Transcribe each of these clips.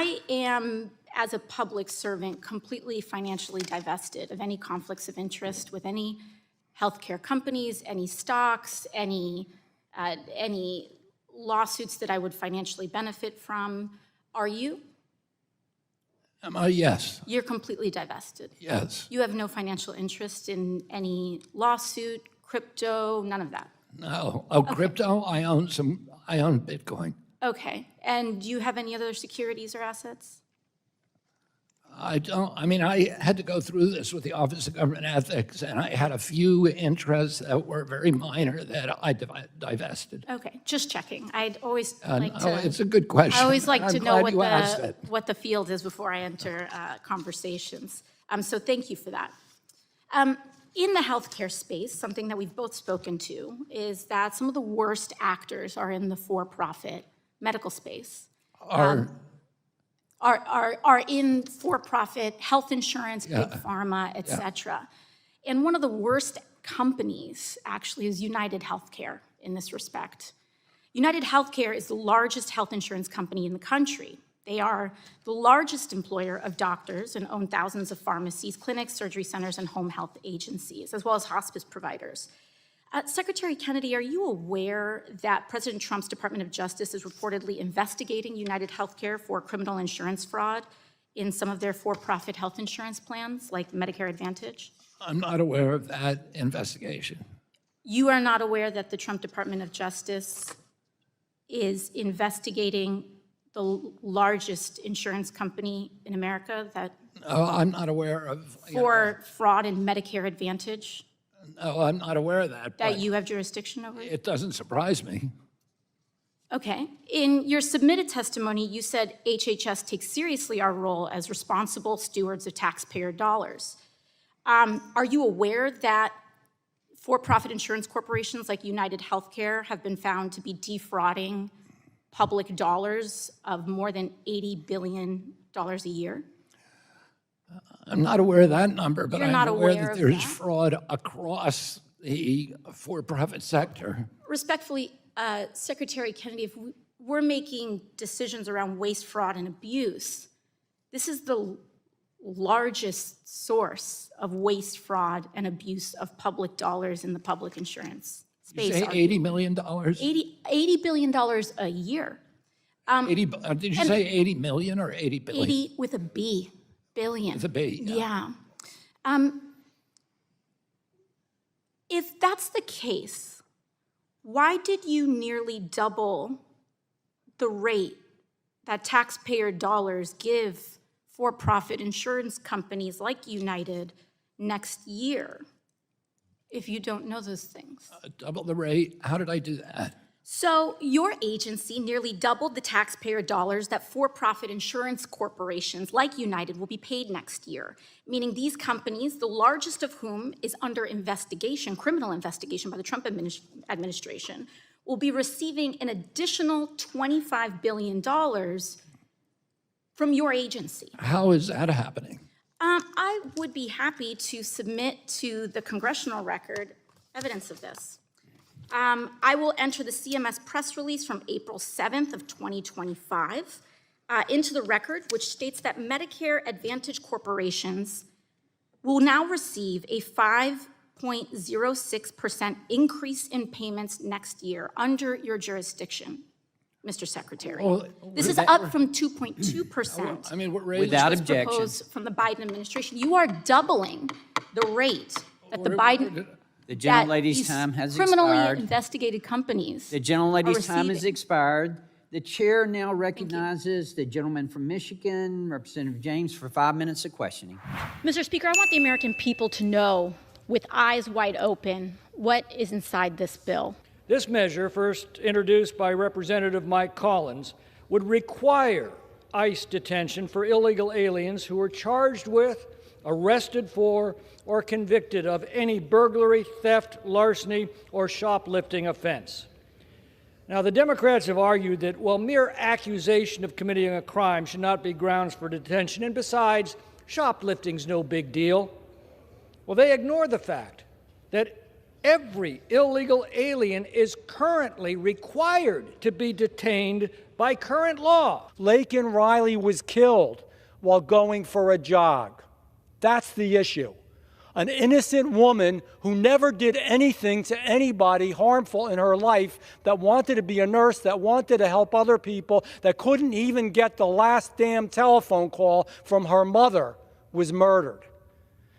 I am, as a public servant, completely financially divested of any conflicts of interest with any healthcare companies, any stocks, any lawsuits that I would financially benefit from. Are you? Yes. You're completely divested. Yes. You have no financial interest in any lawsuit, crypto, none of that. No. Oh, okay. Crypto? I own Bitcoin. Okay. And do you have any other securities or assets? I don't. I mean, I had to go through this with the Office of Government Ethics, and I had a few interests that were very minor that I divested. Okay, just checking. I'd always like to. It's a good question. I always like to know what the field is before I enter conversations. So thank you for that. In the healthcare space, something that we've both spoken to is that some of the worst actors are in the for-profit medical space. Are in for-profit health insurance, big pharma, et cetera. And one of the worst companies actually is United Healthcare in this respect. United Healthcare is the largest health insurance company in the country. They are the largest employer of doctors and own thousands of pharmacies, clinics, surgery centers, and home health agencies, as well as hospice providers. Secretary Kennedy, are you aware that President Trump's Department of Justice is reportedly investigating United Healthcare for criminal insurance fraud in some of their for-profit health insurance plans, like Medicare Advantage? I'm not aware of that investigation. You are not aware that the Trump Department of Justice is investigating the largest insurance company in America that No, I'm not aware of. For fraud in Medicare Advantage? No, I'm not aware of that. That you have jurisdiction over? It doesn't surprise me. Okay. In your submitted testimony, you said HHS takes seriously our role as responsible stewards of taxpayer dollars. Are you aware that for-profit insurance corporations like United Healthcare have been found to be defrauding public dollars of more than $80 billion a year? I'm not aware of that number, but I'm aware that there's that? fraud across the for-profit sector. Respectfully, Secretary Kennedy, if we're making decisions around waste, fraud, and abuse, this is the largest source of waste, fraud, and abuse of public dollars in the public insurance space. Did you say $80 million? $80 billion a year. 80, did you say 80 million or 80 billion? 80 with a B, billion. With a B, yeah. If that's the case, why did you nearly double the rate that taxpayer dollars give for-profit insurance companies like United next year, if you don't know those things? Double the rate? How did I do that? So your agency nearly doubled the taxpayer dollars that for-profit insurance corporations like United will be paid next year, meaning these companies, the largest of whom is under investigation, criminal investigation by the Trump administration, will be receiving an additional $25 billion from your agency. How is that happening? I would be happy to submit to the congressional record evidence of this. I will enter the CMS press release from April 7th of 2025 into the record, which states that Medicare Advantage corporations will now receive a 5.06% increase in payments next year under your jurisdiction, Mr. Secretary. Well, this is up from 2.2%. I mean, we're raising Without was objection. proposed from the Biden administration. You are doubling the rate that the Biden... The gentlelady's time has criminally expired. investigated companies. The gentlelady's time has receiving. expired. The chair now recognizes the gentleman from Michigan, Representative James, for 5 minutes of questioning. Mr. Speaker, I want the American people to know, with eyes wide open, what is inside this bill. This measure, first introduced by Representative Mike Collins, would require ICE detention for illegal aliens who are charged with, arrested for, or convicted of any burglary, theft, larceny, or shoplifting offense. Now, the Democrats have argued that, well, mere accusation of committing a crime should not be grounds for detention, and besides, shoplifting's no big deal. Well, they ignore the fact that Every illegal alien is currently required to be detained by current law. Laken Riley was killed while going for a jog. That's the issue. An innocent woman who never did anything to anybody harmful in her life, that wanted to be a nurse, that wanted to help other people, that couldn't even get the last damn telephone call from her mother, was murdered.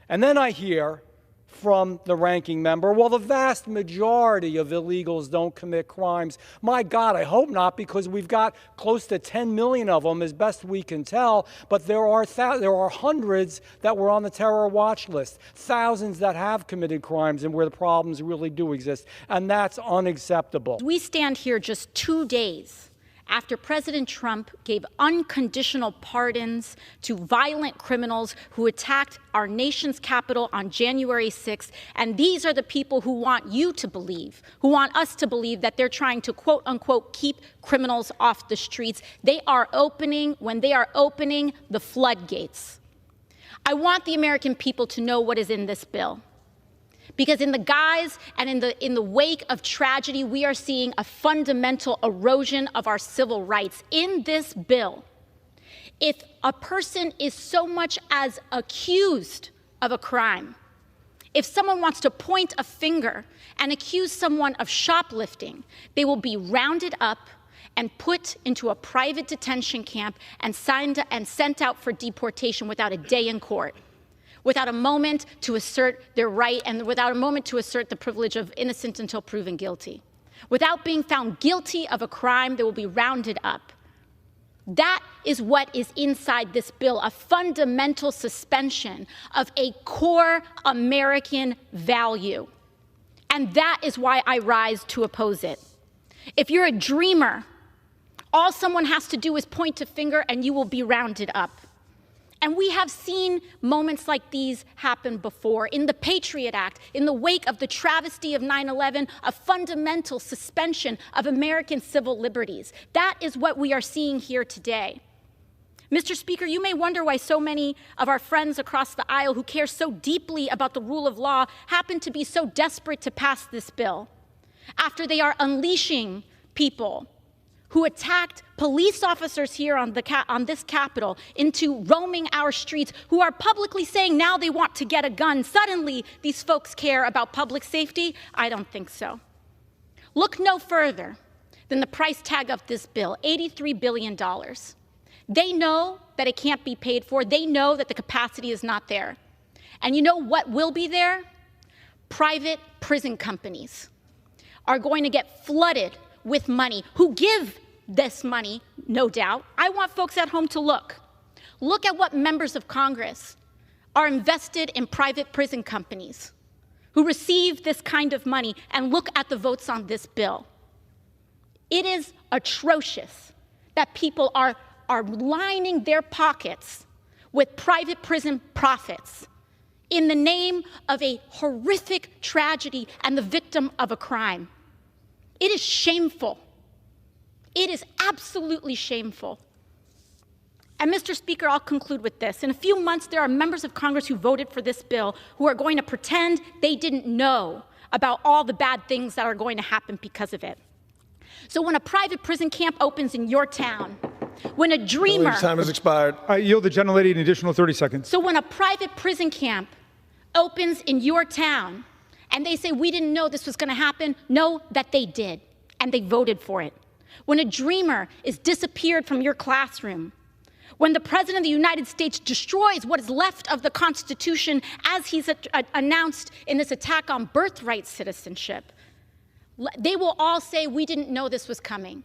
And then I hear from the ranking member, well, the vast majority of illegals don't commit crimes. My God, I hope not, because we've got close to 10 million of them, as best we can tell. But there are hundreds that were on the terror watch list, thousands that have committed crimes and where the problems really do exist. And that's unacceptable. We stand here just 2 days after President Trump gave unconditional pardons to violent criminals who attacked our nation's capital on January 6th. And these are the people who want you to believe, who want us to believe that they're trying to, quote unquote, keep criminals off the streets. When they are opening the floodgates. I want the American people to know what is in this bill. Because in the guise and in the wake of tragedy, we are seeing a fundamental erosion of our civil rights. In this bill, if a person is so much as accused of a crime, if someone wants to point a finger and accuse someone of shoplifting, they will be rounded up and put into a private detention camp and sent out for deportation without a day in court, without a moment to assert their right and without a moment to assert the privilege of innocent until proven guilty. Without being found guilty of a crime, they will be rounded up. That is what is inside this bill, a fundamental suspension of a core American value. And that is why I rise to oppose it. If you're a dreamer, all someone has to do is point a finger and you will be rounded up. And we have seen moments like these happen before. In the Patriot Act, in the wake of the travesty of 9/11, a fundamental suspension of American civil liberties. That is what we are seeing here today. Mr. Speaker, you may wonder why so many of our friends across the aisle who care so deeply about the rule of law happen to be so desperate to pass this bill, after they are unleashing people who attacked police officers here on this Capitol into roaming our streets, who are publicly saying now they want to get a gun. Suddenly, these folks care about public safety? I don't think so. Look no further than the price tag of this bill, $83 billion. They know that it can't be paid for. They know that the capacity is not there. And you know what will be there? Private prison companies are going to get flooded with money, who give this money, no doubt. I want folks at home to look. Look at what members of Congress are invested in private prison companies who receive this kind of money, and look at the votes on this bill. It is atrocious that people are lining their pockets with private prison profits in the name of a horrific tragedy and the victim of a crime. It is shameful. It is absolutely shameful. And Mr. Speaker, I'll conclude with this. In a few months, there are members of Congress who voted for this bill who are going to pretend they didn't know about all the bad things that are going to happen because of it. So when a private prison camp opens in your town, when a dreamer... Time has expired. I yield the gentlelady an additional 30 seconds. So when a private prison camp opens in your town, and they say, we didn't know this was going to happen, know that they did, and they voted for it. When a dreamer is disappeared from your classroom, when the President of the United States destroys what is left of the Constitution as he's announced in this attack on birthright citizenship, they will all say, we didn't know this was coming.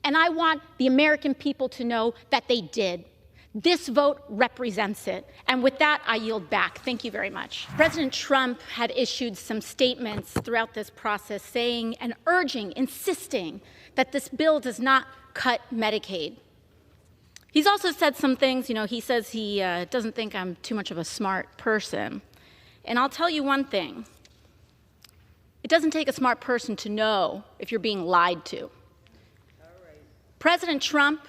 And I want the American people to know that they did. This vote represents it. And with that, I yield back. Thank you very much. President Trump had issued some statements throughout this process saying and urging, insisting that this bill does not cut Medicaid. He's also said some things, he says he doesn't think I'm too much of a smart person. And I'll tell you one thing. It doesn't take a smart person to know if you're being lied to. President Trump,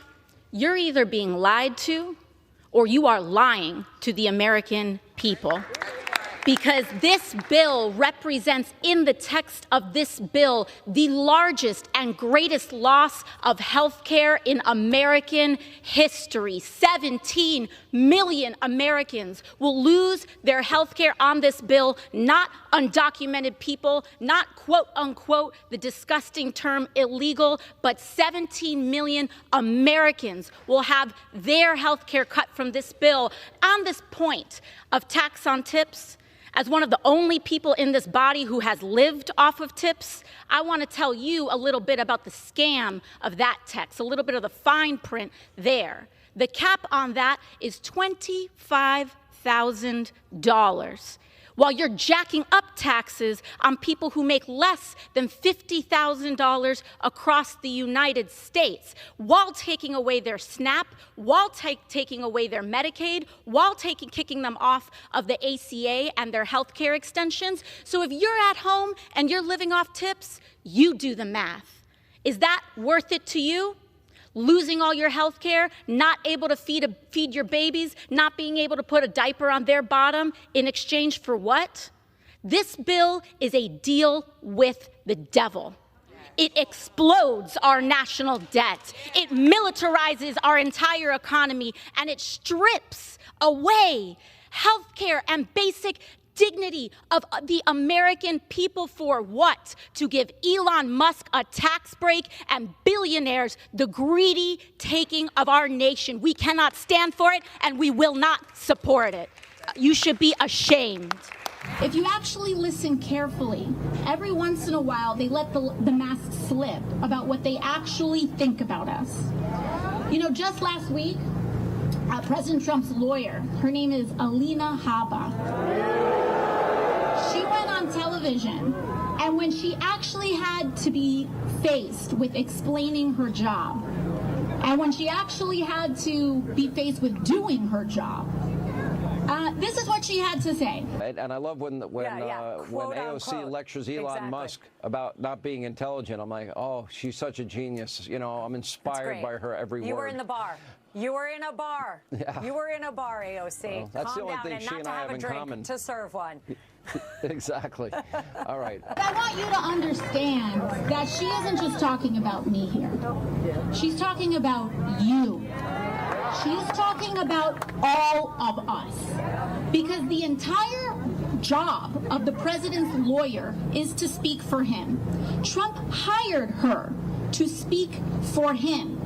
you're either being lied to or you are lying to the American people. because this bill represents, in the text of this bill, the largest and greatest loss of health care in American history. 17 million Americans will lose their health care on this bill, not undocumented people, not quote unquote the disgusting term illegal, but 17 million Americans will have their health care cut from this bill. On this point of tax on tips, as one of the only people in this body who has lived off of tips, I want to tell you a little bit about the scam of that text, a little bit of the fine print there. The cap on that is $25,000. While you're jacking up taxes on people who make less than $50,000 across the United States, while taking away their SNAP, while taking away their Medicaid, while kicking them off of the ACA and their health care extensions. So if you're at home and you're living off tips, you do the math. Is that worth it to you? Losing all your health care, not able to feed your babies, not being able to put a diaper on their bottom in exchange for what? This bill is a deal with the devil. It explodes our national debt. It militarizes our entire economy, and it strips away health care and basic dignity of the American people. For what? To give Elon Musk a tax break and billionaires the greedy taking of our nation. We cannot stand for it, and we will not support it. You should be ashamed. If you actually listen carefully, every once in a while they let the mask slip about what they actually think about us. You know, just last week, President Trump's lawyer, her name is Alina Habba, she went on television, and when she actually had to be faced with explaining her job, and when she actually had to be faced with doing her job, this is what she had to say. And I love when AOC lectures Elon Musk about not being intelligent. I'm like, oh, she's such a genius. You know, I'm inspired by her every word. You were in the bar. You were in a bar. Yeah. You were in a bar, AOC. Well, that's Calm the only down thing and she not and to I have have a in drink, common. to serve one. Exactly. All right. I want you to understand that she isn't just talking about me here. She's talking about you. She's talking about all of us. Because the entire job of the president's lawyer is to speak for him. Trump hired her to speak for him.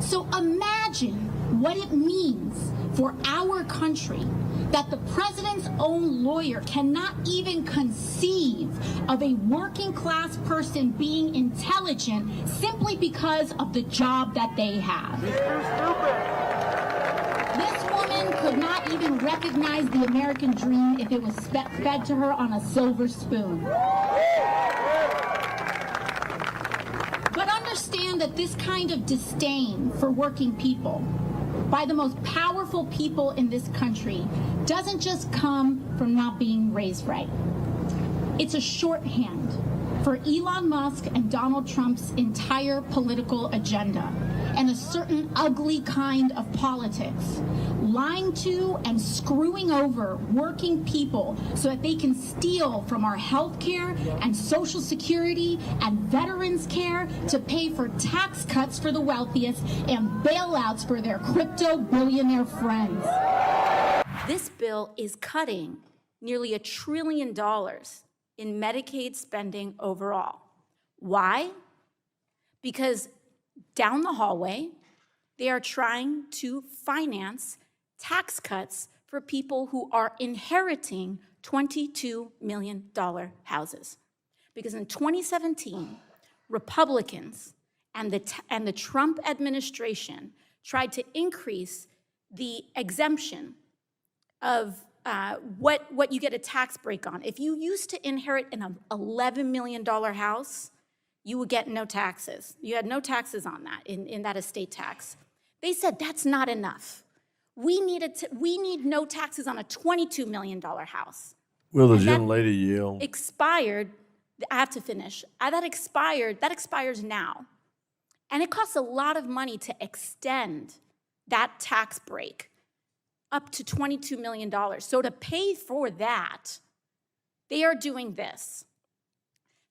So imagine what it means for our country that the president's own lawyer cannot even conceive of a working class person being intelligent simply because of the job that they have. This woman could not even recognize the American dream if it was fed to her on a silver spoon. But understand that this kind of disdain for working people by the most powerful people in this country doesn't just come from not being raised right. It's a shorthand for Elon Musk and Donald Trump's entire political agenda and a certain ugly kind of politics, lying to and screwing over working people so that they can steal from our health care and Social Security and veterans care to pay for tax cuts for the wealthiest and bailouts for their crypto billionaire friends. This bill is cutting nearly $1 trillion in Medicaid spending overall. Why? Because down the hallway, they are trying to finance tax cuts for people who are inheriting $22 million houses. Because in 2017, Republicans and the Trump administration tried to increase the exemption of what you get a tax break on. If you used to inherit an $11 million house, you would get no taxes. You had no taxes on that, in that estate tax. They said that's not enough. We need no taxes on a $22 million house. Will the gentlelady yield? Expired, I have to finish. That expires now. And it costs a lot of money to extend that tax break up to $22 million. So to pay for that, They are doing this.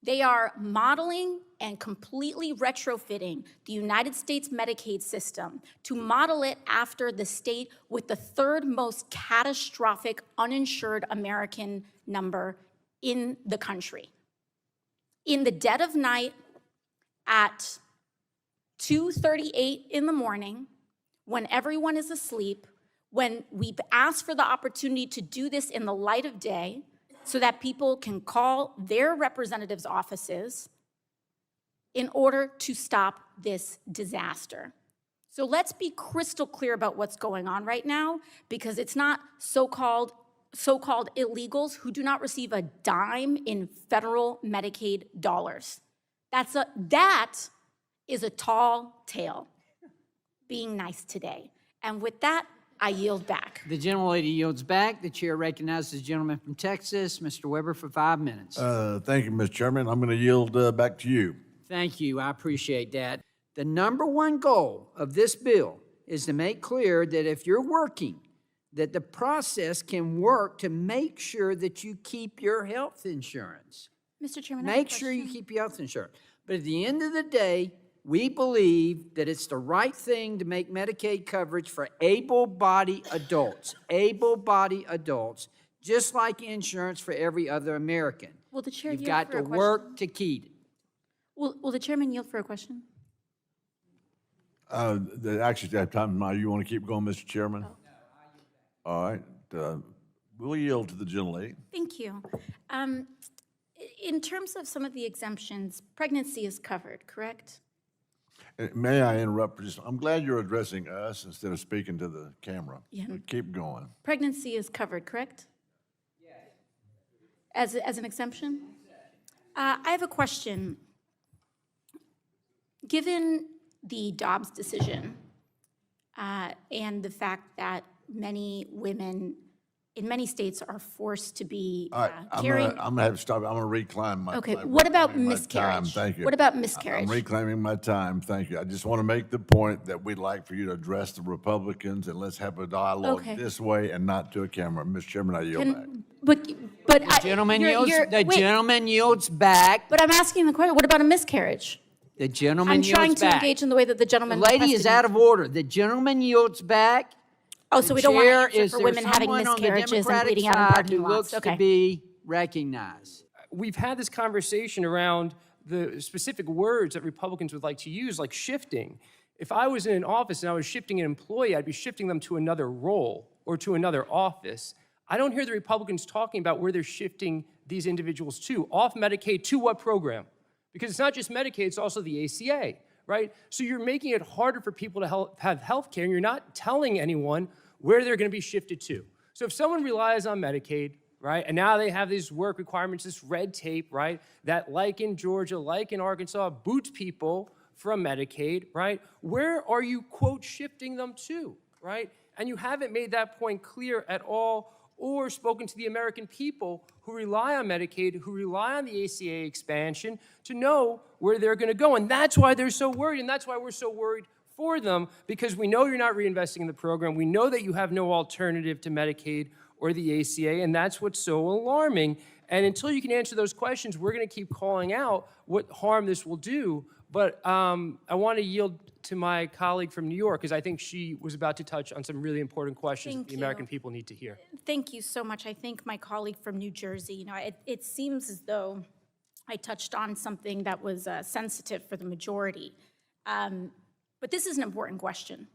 They are modeling and completely retrofitting the United States Medicaid system to model it after the state with the third most catastrophic uninsured American number in the country. In the dead of night at 2:38 in the morning, when everyone is asleep, when we've asked for the opportunity to do this in the light of day, so that people can call their representatives' offices in order to stop this disaster. So let's be crystal clear about what's going on right now, because it's not so-called illegals who do not receive a dime in federal Medicaid dollars. That is a tall tale. Being nice today. And with that, I yield back. The gentlelady yields back. The chair recognizes the gentleman from Texas, Mr. Weber, for 5 minutes. Thank you, Mr. Chairman. I'm going to yield back to you. Thank you. I appreciate that. The number one goal of this bill is to make clear that if you're working, that the process can work to make sure that you keep your health insurance. Mr. Chairman, I have a Make sure you question. keep your health insurance. But at the end of the day, we believe that it's the right thing to make Medicaid coverage for able-bodied adults, just like insurance for every other American. Will the chair You've yield got for to a question? work to keep it. Will the chairman yield for a question? Actually, at time now, you want to keep going, Mr. Chairman? All right. We'll yield to the gentlelady. Thank you. In terms of some of the exemptions, pregnancy is covered, correct? May I interrupt? I'm glad you're addressing us instead of speaking to the camera. Yeah. Keep going. Pregnancy is covered, correct? Yes. As an exemption? I have a question. Given the Dobbs decision and the fact that many women in many states are forced to be All right, carrying. I'm gonna have to stop. I'm gonna reclaim my. Okay, my- what about reclaiming my miscarriage? time. Thank you. What about miscarriage? I'm reclaiming my time. Thank you. I just want to make the point that we'd like for you to address the Republicans and let's have a dialogue Okay. this way and not to a camera. Mr. Chairman, I yield back. But The gentleman yields, wait, gentleman yields back. But I'm asking the question, what about a miscarriage? The gentleman I'm yields trying to back. engage in the way that the gentleman The lady is requested me out of to. order. The gentleman yields back. Oh, so we don't want to Chair, answer is for there women having someone on the miscarriages and Democratic bleeding out in side parking who lots. looks to Okay. be recognized? We've had this conversation around the specific words that Republicans would like to use, like shifting. If I was in an office and I was shifting an employee, I'd be shifting them to another role or to another office. I don't hear the Republicans talking about where they're shifting these individuals to. Off Medicaid to what program? Because it's not just Medicaid, it's also the ACA, right? So you're making it harder for people to have health care, and you're not telling anyone where they're going to be shifted to. So if someone relies on Medicaid, right, and now they have these work requirements, this red tape, right, that like in Georgia, like in Arkansas, boots people from Medicaid, right, where are you, quote, shifting them to, right? And you haven't made that point clear at all or spoken to the American people who rely on Medicaid, who rely on the ACA expansion to know where they're going to go. And that's why they're so worried, and that's why we're so worried for them, because we know you're not reinvesting in the program. We know that you have no alternative to Medicaid or the ACA, and that's what's so alarming. And until you can answer those questions, we're going to keep calling out what harm this will do. But I want to yield to my colleague from New York, because I think she was about to touch on some really important questions that the American people need to hear. Thank you so much. I think my colleague from New Jersey, it seems as though I touched on something that was sensitive for the majority. But this is an important question.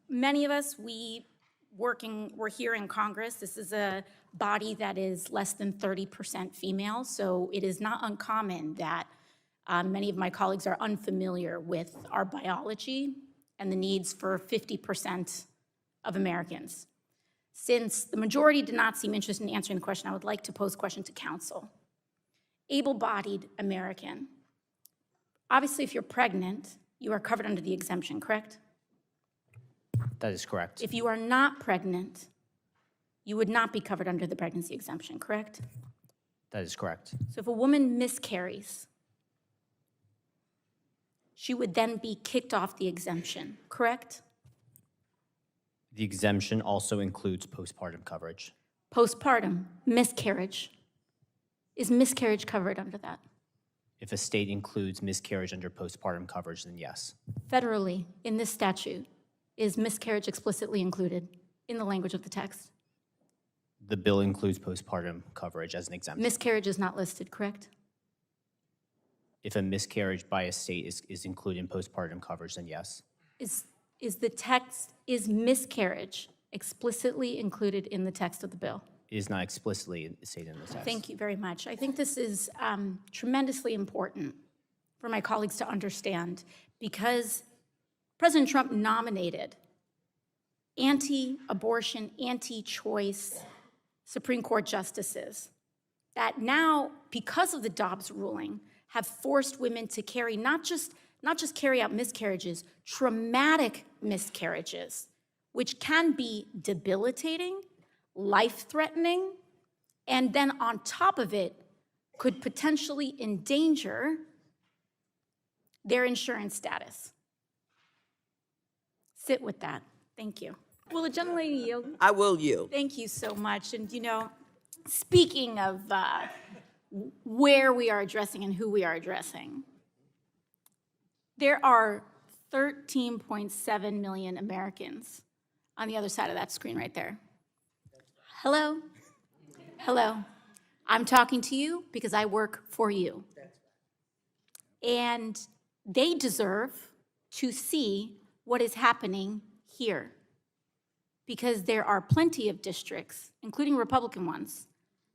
Many of us, we're here in Congress. This is a body that is less than 30% female, so it is not uncommon that many of my colleagues are unfamiliar with our biology and the needs for 50% of Americans. Since the majority did not seem interested in answering the question, I would like to pose a question to council. Able-bodied American. Obviously, if you're pregnant, you are covered under the exemption, correct? That is correct. If you are not pregnant, you would not be covered under the pregnancy exemption, correct? That is correct. So if a woman miscarries, she would then be kicked off the exemption, correct? The exemption also includes postpartum coverage. Postpartum, miscarriage. Is miscarriage covered under that? If a state includes miscarriage under postpartum coverage, then yes. Federally, in this statute, is miscarriage explicitly included in the language of the text? The bill includes postpartum coverage as an exemption. Miscarriage is not listed, correct? If a miscarriage by a state is included in postpartum coverage, then yes. Is miscarriage explicitly included in the text of the bill? It is not explicitly stated in the text. Thank you very much. I think this is tremendously important for my colleagues to understand because President Trump nominated anti-abortion, anti-choice Supreme Court justices that now, because of the Dobbs ruling, have forced women to carry not just carry out miscarriages, traumatic miscarriages, which can be debilitating, life-threatening, and then on top of it, could potentially endanger their insurance status. Sit with that. Thank you. Will the gentlelady yield? I will yield. Thank you so much. And you know, speaking of where we are addressing and who we are addressing, there are 13.7 million Americans on the other side of that screen right there. Hello? Hello. I'm talking to you because I work for you. And they deserve to see what is happening here. Because there are plenty of districts, including Republican ones,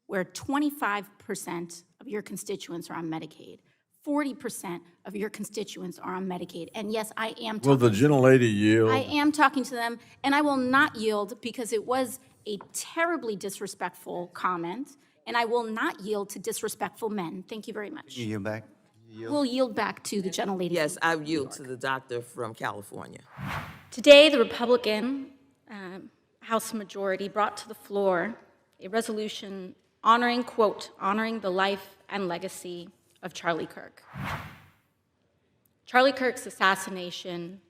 where 25% of your constituents are on Medicaid. 40% of your constituents are on Medicaid. And yes, I am talking. Will the gentlelady yield? I am talking to them, and I will not yield because it was a terribly disrespectful comment, and I will not yield to disrespectful men. Thank you very much. You yield back? We'll yield back to the gentlelady. Yes, I yield to the doctor from California. Today, the Republican House majority brought to the floor a resolution honoring, quote, honoring the life and legacy of Charlie Kirk. Charlie Kirk's assassination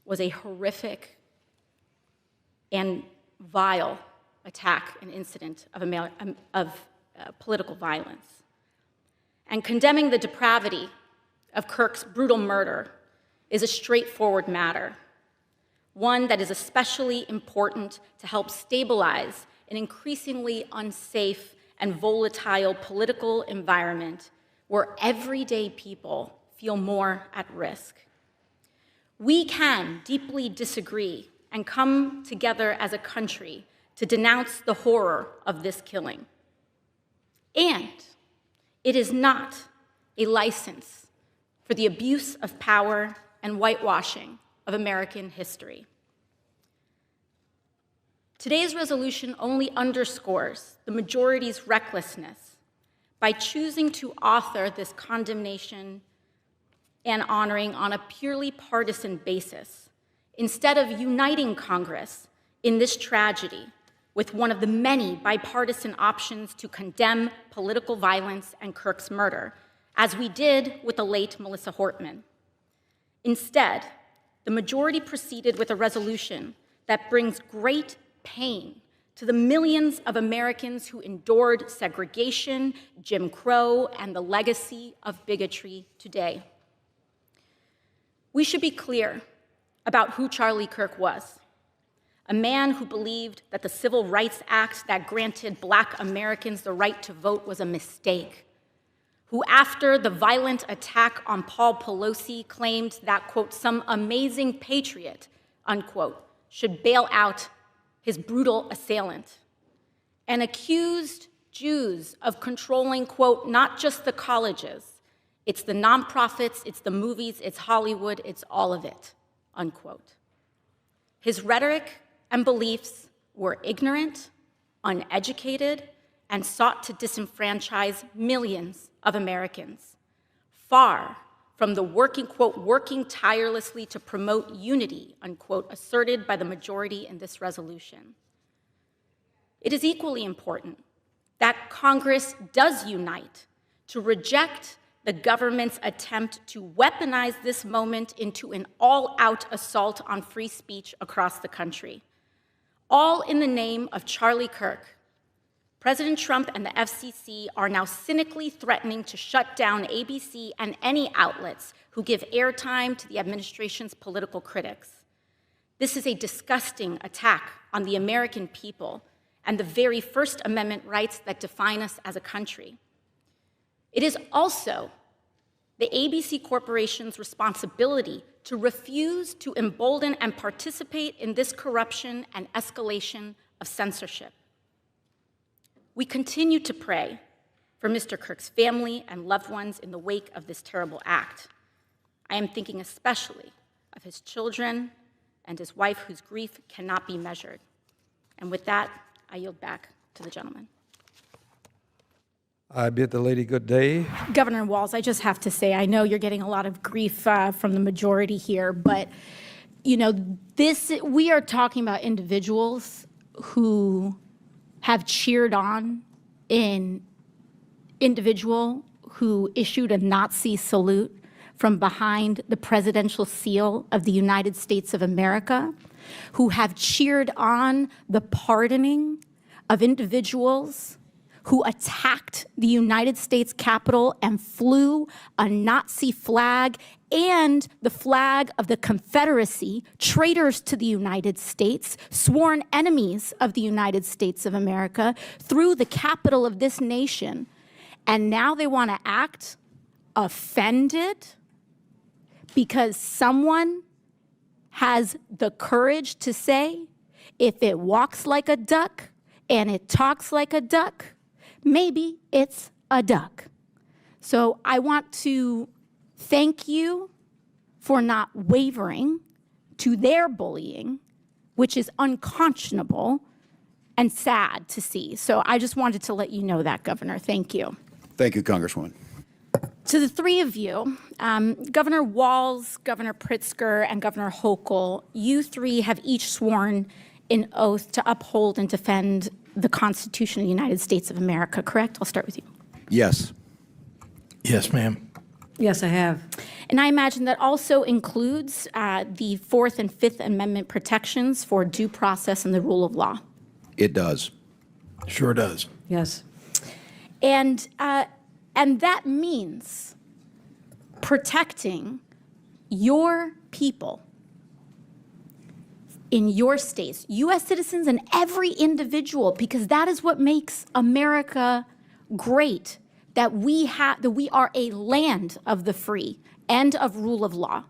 was a horrific and vile attack and incident of political violence. And condemning the depravity of Kirk's brutal murder is a straightforward matter, one that is especially important to help stabilize an increasingly unsafe and volatile political environment where everyday people feel more at risk. We can deeply disagree and come together as a country to denounce the horror of this killing. And it is not a license for the abuse of power and whitewashing of American history. Today's resolution only underscores the majority's recklessness by choosing to author this condemnation and honoring on a purely partisan basis, instead of uniting Congress in this tragedy with one of the many bipartisan options to condemn political violence and Kirk's murder, as we did with the late Melissa Hortman. Instead, the majority proceeded with a resolution that brings great pain to the millions of Americans who endured segregation, Jim Crow, and the legacy of bigotry today. We should be clear about who Charlie Kirk was. A man who believed that the Civil Rights Act that granted Black Americans the right to vote was a mistake, who after the violent attack on Paul Pelosi claimed that, quote, some amazing patriot, unquote, should bail out his brutal assailant, and accused Jews of controlling, quote, not just the colleges, it's the nonprofits, it's the movies, it's Hollywood, it's all of it, unquote. His rhetoric and beliefs were ignorant, uneducated, and sought to disenfranchise millions of Americans, far from the working, quote, working tirelessly to promote unity, unquote, asserted by the majority in this resolution. It is equally important that Congress does unite to reject the government's attempt to weaponize this moment into an all-out assault on free speech across the country, all in the name of Charlie Kirk, President Trump and the FCC are now cynically threatening to shut down ABC and any outlets who give airtime to the administration's political critics. This is a disgusting attack on the American people and the very First Amendment rights that define us as a country. It is also the ABC Corporation's responsibility to refuse to embolden and participate in this corruption and escalation of censorship. We continue to pray for Mr. Kirk's family and loved ones in the wake of this terrible act. I am thinking especially of his children and his wife, whose grief cannot be measured. And with that, I yield back to the gentleman. I bid the lady good day. Governor Walz, I just have to say, I know you're getting a lot of grief from the majority here, but you know, we are talking about individuals who have cheered on an individual who issued a Nazi salute from behind the presidential seal of the United States of America, who have cheered on the pardoning of individuals who attacked the United States Capitol and flew a Nazi flag and the flag of the Confederacy, traitors to the United States, sworn enemies of the United States of America, through the capital of this nation. And now they want to act offended because someone has the courage to say, if it walks like a duck and it talks like a duck, maybe it's a duck. So I want to thank you for not wavering to their bullying, which is unconscionable and sad to see. So I just wanted to let you know that, Governor. Thank you. Thank you, Congresswoman. To the three of you, Governor Walz, Governor Pritzker, and Governor Hochul, you three have each sworn an oath to uphold and defend the Constitution of the United States of America, correct? I'll start with you. Yes. Yes, ma'am. Yes, I have. And I imagine that also includes the Fourth and Fifth Amendment protections for due process and the rule of law. It does. Sure does. Yes. And that means protecting your people in your states, U.S. citizens and every individual, because that is what makes America great, that we are a land of the free and of rule of law,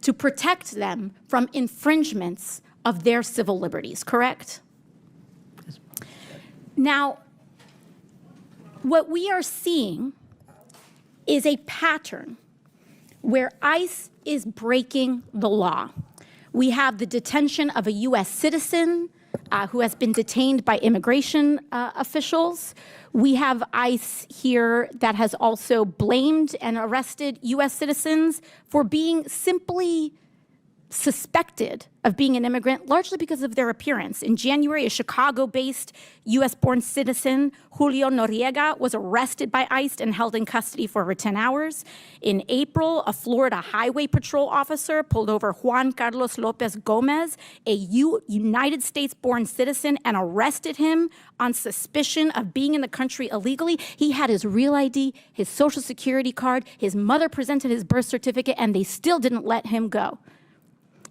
to protect them from infringements of their civil liberties, correct? Now, what we are seeing is a pattern where ICE is breaking the law. We have the detention of a U.S. citizen who has been detained by immigration officials. We have ICE here that has also blamed and arrested U.S. citizens for being simply suspected of being an immigrant, largely because of their appearance. In January, a Chicago-based U.S.-born citizen, Julio Noriega, was arrested by ICE and held in custody for over 10 hours. In April, a Florida Highway Patrol officer pulled over Juan Carlos Lopez Gomez, a United States-born citizen, and arrested him on suspicion of being in the country illegally. He had his real ID, his Social Security card, his mother presented his birth certificate, and they still didn't let him go.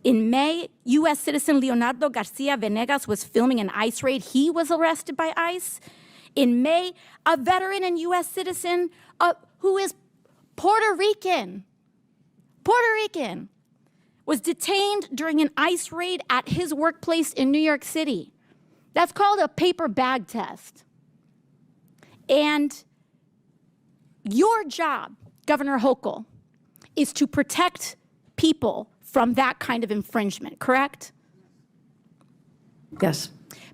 In May, U.S. citizen Leonardo Garcia Venegas was filming an ICE raid. He was arrested by ICE. In May, a veteran and U.S. citizen who is Puerto Rican, was detained during an ICE raid at his workplace in New York City. That's called a paper bag test. And your job, Governor Hochul, is to protect people from that kind of infringement, correct? Yes.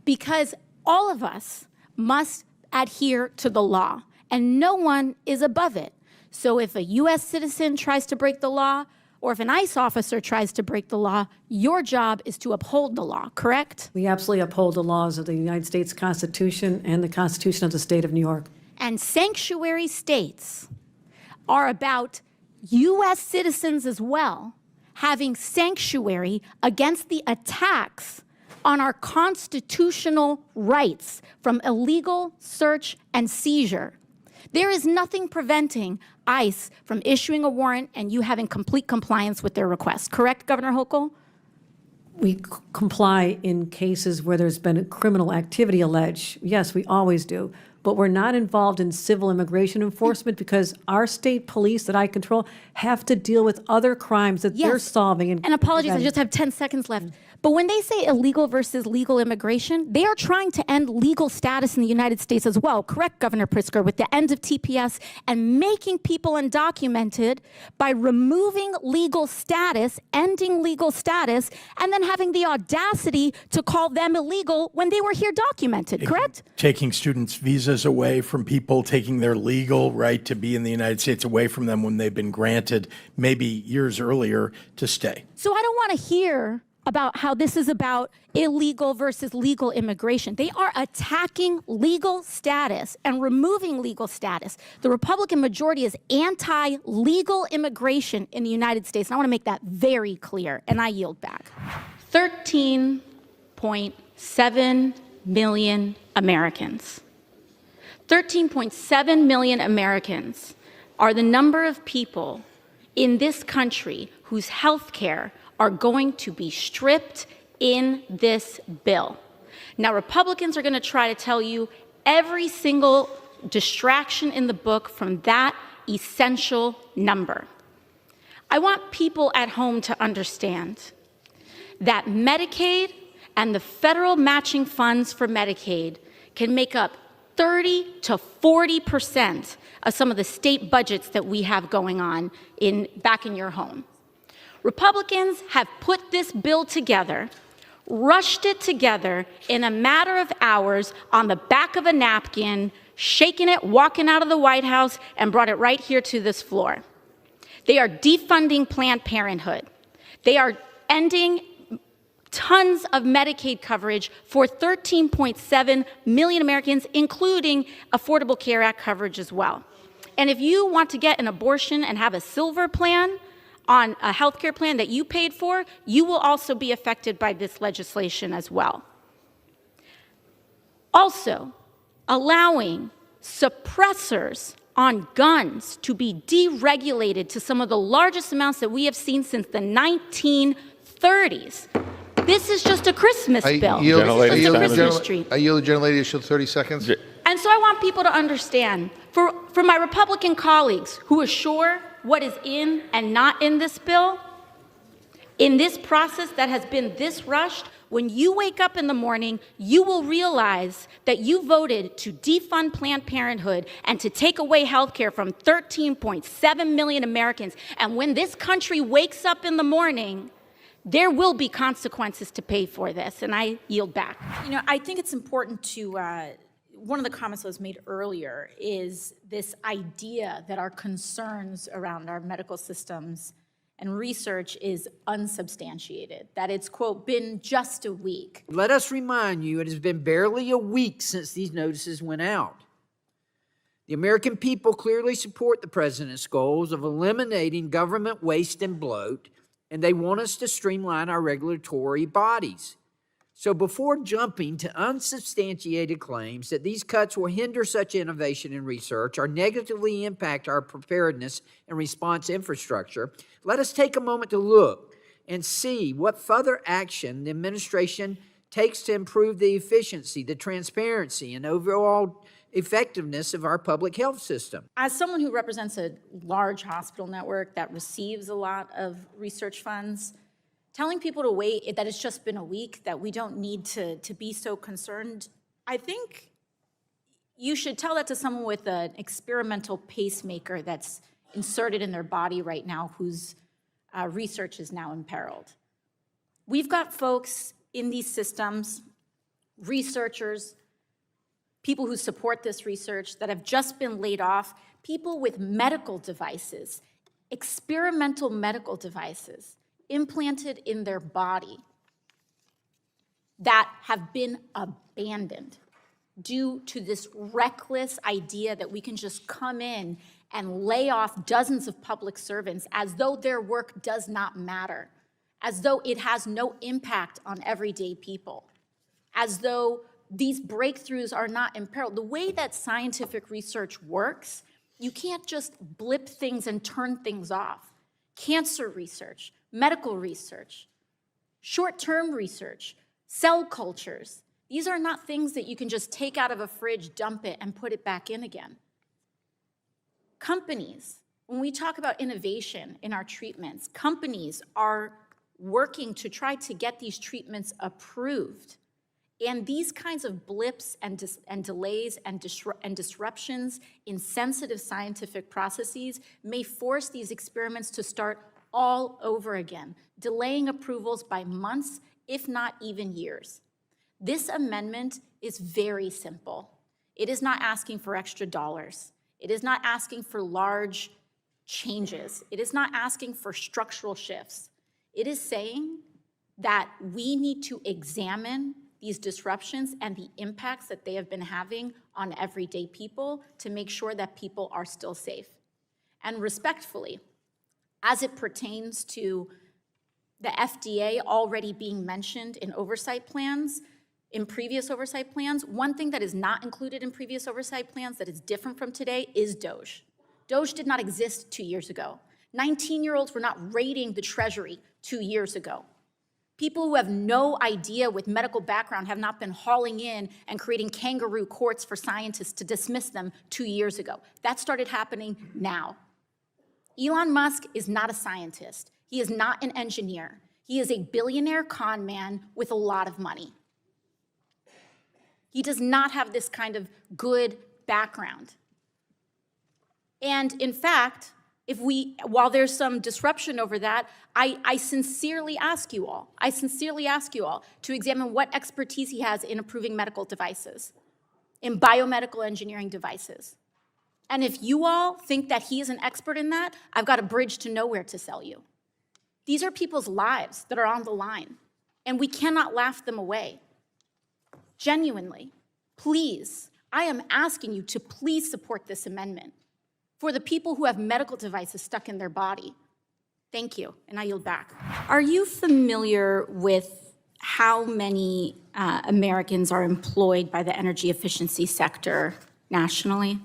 Because all of us must adhere to the law, and no one is above it. So if a U.S. citizen tries to break the law, or if an ICE officer tries to break the law, your job is to uphold the law, correct? We absolutely uphold the laws of the United States Constitution and the Constitution of the State of New York. And sanctuary states are about U.S. citizens as well, having sanctuary against the attacks on our constitutional rights from illegal search and seizure. There is nothing preventing ICE from issuing a warrant and you having complete compliance with their request. Correct, Governor Hochul? We comply in cases where there's been criminal activity alleged. Yes, we always do. But we're not involved in civil immigration enforcement because our state police that I control have to deal with other crimes that they're solving. And apologies, I just have 10 seconds left. But when they say illegal versus legal immigration, they are trying to end legal status in the United States as well. Correct, Governor Pritzker, with the end of TPS and making people undocumented by removing legal status, ending legal status, and then having the audacity to call them illegal when they were here documented, correct? Taking students' visas away from people, taking their legal right to be in the United States away from them when they've been granted maybe years earlier to stay. So I don't want to hear about how this is about illegal versus legal immigration. They are attacking legal status and removing legal status. The Republican majority is anti-legal immigration in the United States. And I want to make that very clear, and I yield back. 13.7 million Americans. 13.7 million Americans are the number of people in this country whose health care are going to be stripped in this bill. Now, Republicans are going to try to tell you every single distraction in the book from that essential number. I want people at home to understand that Medicaid and the federal matching funds for Medicaid can make up 30 to 40% of some of the state budgets that we have going on back in your home. Republicans have put this bill together, rushed it together in a matter of hours on the back of a napkin, shaking it, walking out of the White House, and brought it right here to this floor. They are defunding Planned Parenthood. They are ending tons of Medicaid coverage for 13.7 million Americans, including Affordable Care Act coverage as well. And if you want to get an abortion and have a silver plan on a health care plan that you paid for, you will also be affected by this legislation as well. Also, allowing suppressors on guns to be deregulated to some of the largest amounts that we have seen since the 1930s. This is just a Christmas bill. This is just a Christmas tree. I yield the gentlelady additional 30 seconds. And so I want people to understand, for my Republican colleagues who assure what is in and not in this bill, in this process that has been this rushed, when you wake up in the morning, you will realize that you voted to defund Planned Parenthood and to take away health care from 13.7 million Americans. And when this country wakes up in the morning, there will be consequences to pay for this. And I yield back. You know, I think it's important to, one of the comments that was made earlier is this idea that our concerns around our medical systems and research is unsubstantiated, that it's, quote, been just a week. Let us remind you, it has been barely a week since these notices went out. The American people clearly support the president's goals of eliminating government waste and bloat, and they want us to streamline our regulatory bodies. So before jumping to unsubstantiated claims that these cuts will hinder such innovation and research or negatively impact our preparedness and response infrastructure, let us take a moment to look and see what further action the administration takes to improve the efficiency, the transparency, and overall effectiveness of our public health system. As someone who represents a large hospital network that receives a lot of research funds, telling people to wait, that it's just been a week, that we don't need to be so concerned, I think you should tell that to someone with an experimental pacemaker that's inserted in their body right now whose research is now imperiled. We've got folks in these systems, researchers, people who support this research that have just been laid off, people with medical devices, experimental medical devices, implanted in their body that have been abandoned due to this reckless idea that we can just come in and lay off dozens of public servants as though their work does not matter, as though it has no impact on everyday people. as though these breakthroughs are not in peril. The way that scientific research works, you can't just blip things and turn things off. Cancer research, medical research, short-term research, cell cultures, these are not things that you can just take out of a fridge, dump it, and put it back in again. Companies, when we talk about innovation in our treatments, companies are working to try to get these treatments approved. And these kinds of blips and delays and disruptions in sensitive scientific processes may force these experiments to start all over again, delaying approvals by months, if not even years. This amendment is very simple. It is not asking for extra dollars. It is not asking for large changes. It is not asking for structural shifts. It is saying that we need to examine these disruptions and the impacts that they have been having on everyday people to make sure that people are still safe. And respectfully, as it pertains to the FDA already being mentioned in oversight plans, in previous oversight plans, one thing that is not included in previous oversight plans that is different from today is DOGE. DOGE did not exist 2 years ago. 19-year-olds were not raiding the Treasury 2 years ago. People who have no idea with medical background have not been hauling in and creating kangaroo courts for scientists to dismiss them 2 years ago. That started happening now. Elon Musk is not a scientist. He is not an engineer. He is a billionaire con man with a lot of money. He does not have this kind of good background. And in fact, while there's some disruption over that, I sincerely ask you all to examine what expertise he has in approving medical devices, in biomedical engineering devices. And if you all think that he is an expert in that, I've got a bridge to nowhere to sell you. These are people's lives that are on the line, and we cannot laugh them away. Genuinely, please, I am asking you to please support this amendment for the people who have medical devices stuck in their body. Thank you, and I yield back. Are you familiar with how many Americans are employed by the energy efficiency sector nationally?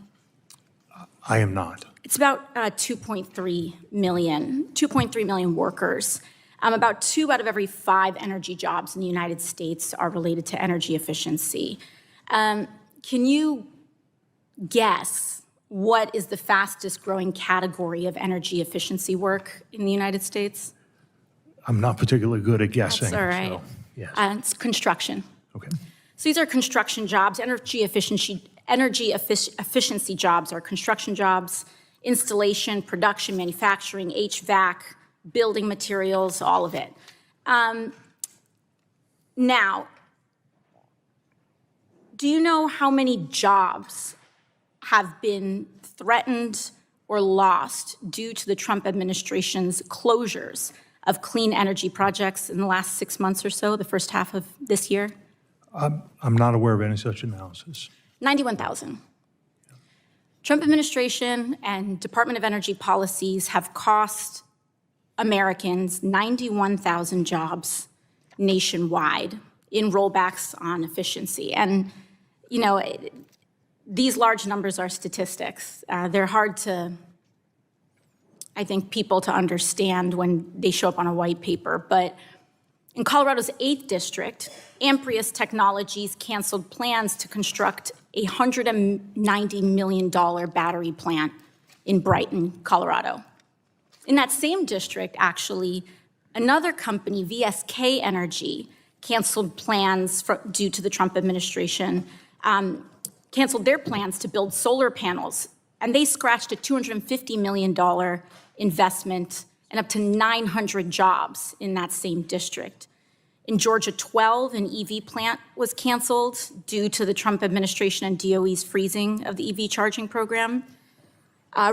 I am not. It's about 2.3 million workers. About 2 out of every 5 energy jobs in the United States are related to energy efficiency. Can you guess what is the fastest growing category of energy efficiency work in the United States? I'm not particularly good at guessing. That's all right. So, yes. It's construction. Okay. So these are construction jobs. Energy efficiency jobs are construction jobs, installation, production, manufacturing, HVAC, building materials, all of it. Now, do you know how many jobs have been threatened or lost due to the Trump administration's closures of clean energy projects in the last 6 months or so, the first half of this year? I'm not aware of any such analysis. 91,000. Trump administration and Department of Energy policies have cost Americans 91,000 jobs nationwide in rollbacks on efficiency. And, you know, these large numbers are statistics. They're hard to, I think, people to understand when they show up on a white paper. But in Colorado's 8th district, Amprius Technologies canceled plans to construct a $190 million battery plant in Brighton, Colorado. In that same district, actually, another company, VSK Energy, canceled plans due to the Trump administration, canceled their plans to build solar panels, and they scratched a $250 million investment and up to 900 jobs in that same district. In Georgia 12, an EV plant was canceled due to the Trump administration and DOE's freezing of the EV charging program.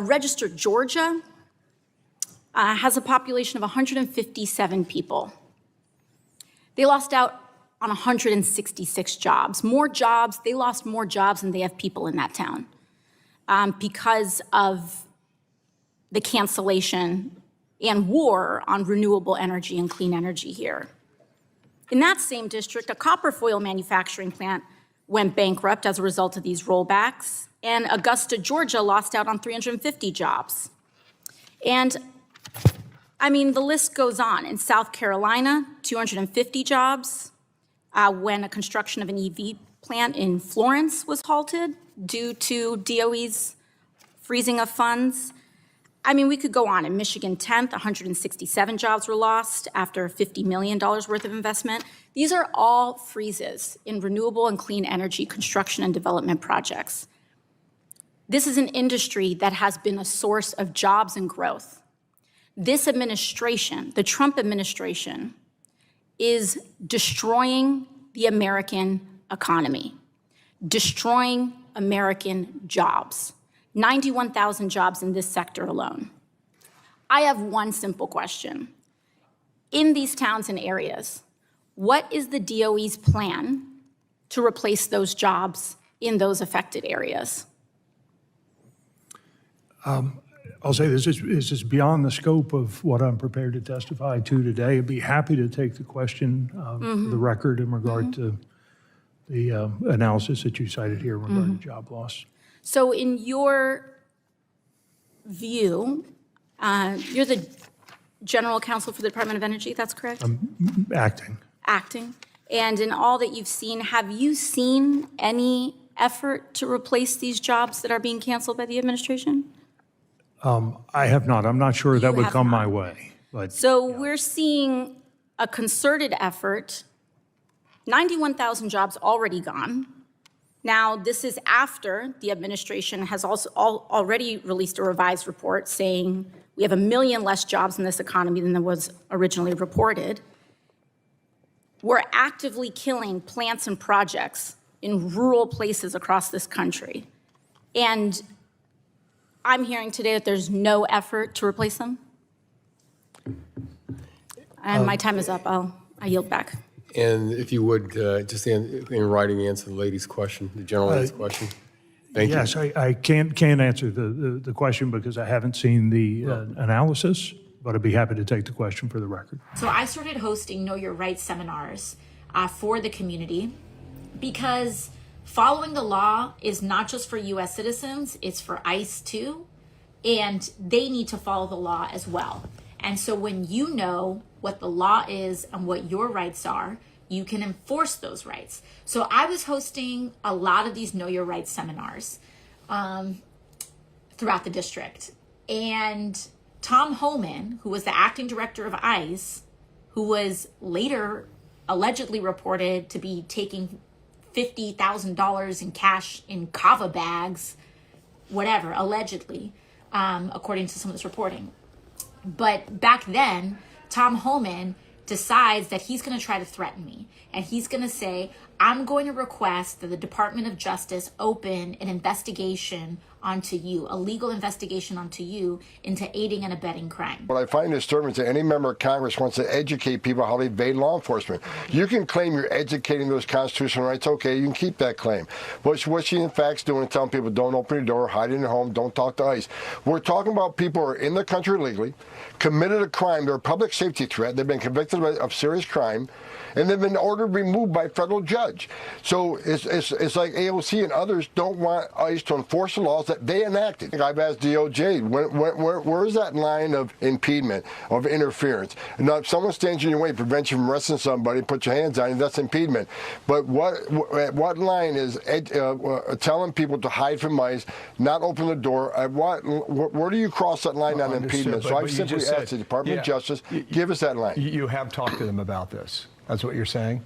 Registered Georgia has a population of 157 people. They lost out on 166 jobs. They lost more jobs than they have people in that town because of the cancellation and war on renewable energy and clean energy here. In that same district, a copper foil manufacturing plant went bankrupt as a result of these rollbacks, and Augusta, Georgia lost out on 350 jobs. And I mean, the list goes on. In South Carolina, 250 jobs when a construction of an EV plant in Florence was halted due to DOE's freezing of funds. I mean, we could go on. In Michigan 10th, 167 jobs were lost after $50 million worth of investment. These are all freezes in renewable and clean energy construction and development projects. This is an industry that has been a source of jobs and growth. This administration, the Trump administration, is destroying the American economy, destroying American jobs. 91,000 jobs in this sector alone. I have one simple question. In these towns and areas, what is the DOE's plan to replace those jobs in those affected areas? I'll say this is beyond the scope of what I'm prepared to testify to today. I'd be happy to take the question for the record in regard to the analysis that you cited here in regard to job loss. So in your view, you're the general counsel for the Department of Energy, that's correct? Acting. Acting. And in all that you've seen, have you seen any effort to replace these jobs that are being canceled by the administration? I have not. I'm not sure that would have come not. my way. But So we're seeing a concerted effort, 91,000 jobs already gone. Now, this is after the administration has also already released a revised report saying we have 1 million less jobs in this economy than there was originally reported. We're actively killing plants and projects in rural places across this country. And I'm hearing today that there's no effort to replace them. And my time is up. I yield back. And if you would, just in writing, answer the lady's question, the general lady's question. Thank you. yes, I can't answer the question because I haven't seen the analysis, but I'd be happy to take the question for the record. So I started hosting Know Your Rights seminars for the community because following the law is not just for U.S. citizens, it's for ICE too, and they need to follow the law as well. And so when you know what the law is and what your rights are, you can enforce those rights. So I was hosting a lot of these Know Your Rights seminars throughout the district. And Tom Homan, who was the acting director of ICE, who was later allegedly reported to be taking $50,000 in cash in kava bags, whatever, allegedly, according to some of this reporting. But back then, Tom Homan decides that he's going to try to threaten me. And he's going to say, I'm going to request that the Department of Justice open an investigation onto you, a legal investigation onto you into aiding and abetting crime. What I find disturbing is that any member of Congress wants to educate people how they evade law enforcement. You can claim you're educating those constitutional rights. Okay, you can keep that claim. But what she in fact is doing is telling people don't open your door, hide in your home, don't talk to ICE. We're talking about people who are in the country illegally, committed a crime, they're a public safety threat, they've been convicted of serious crime, and they've been ordered removed by a federal judge. So it's like AOC and others don't want ICE to enforce the laws that they enacted. I've asked DOJ, where is that line of impediment, of interference? Now, if someone stands in your way, prevents you from arresting somebody, put your hands on you, that's impediment. But what line is telling people to hide from ICE, not open the door? Where do you cross that line on impediment? So I've simply asked the Department of Justice, give us that line. You have talked to them about this. That's what you're saying?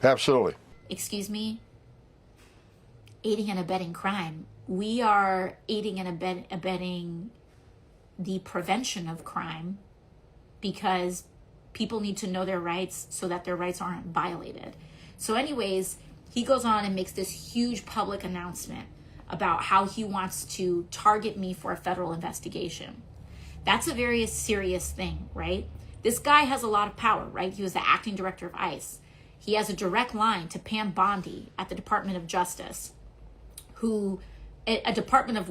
Absolutely. Excuse me? Aiding and abetting crime. We are aiding and abetting the prevention of crime because people need to know their rights so that their rights aren't violated. So anyways, he goes on and makes this huge public announcement about how he wants to target me for a federal investigation. That's a very serious thing, right? This guy has a lot of power, right? He was the acting director of ICE. He has a direct line to Pam Bondi at the Department of Justice, a department of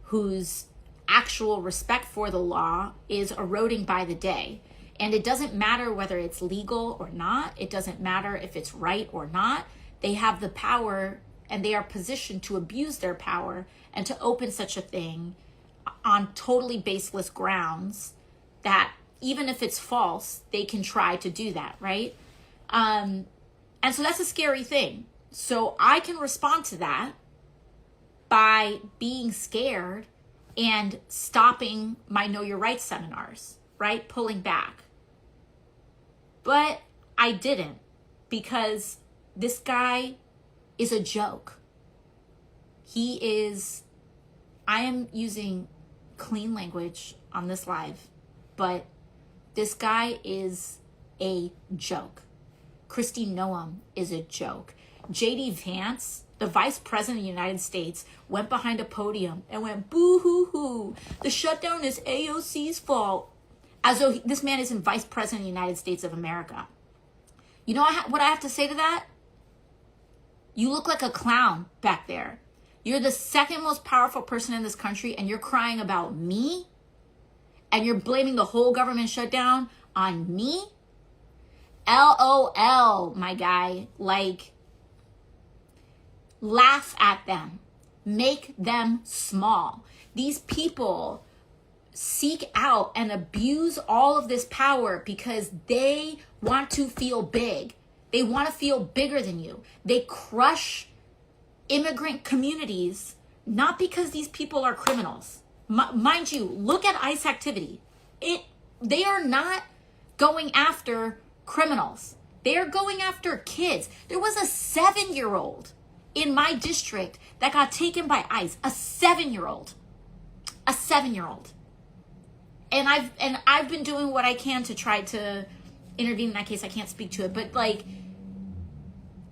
whose actual respect for the law is eroding by the day. And it doesn't matter whether it's legal or not. It doesn't matter if it's right or not. They have the power and they are positioned to abuse their power and to open such a thing on totally baseless grounds that even if it's false, they can try to do that, right? And so that's a scary thing. So I can respond to that by being scared and stopping my Know Your Rights seminars, right? Pulling back. But I didn't, because this guy is a joke. I am using clean language on this live, but this guy is a joke. Kristi Noem is a joke. J.D. Vance, the vice president of the United States, went behind a podium and went, boo-hoo-hoo, the shutdown is AOC's fault, as though this man isn't vice president of the United States of America. You know what I have to say to that? You look like a clown back there. You're the second most powerful person in this country, and you're crying about me? And you're blaming the whole government shutdown on me? LOL, my guy. Like, laugh at them. Make them small. These people seek out and abuse all of this power because they want to feel big. They want to feel bigger than you. They crush immigrant communities, not because these people are criminals. Mind you, look at ICE activity. They are not going after criminals. They are going after kids. There was a 7-year-old in my district that got taken by ICE. A 7-year-old. A 7-year-old. And I've been doing what I can to try to intervene in that case. I can't speak to it, but like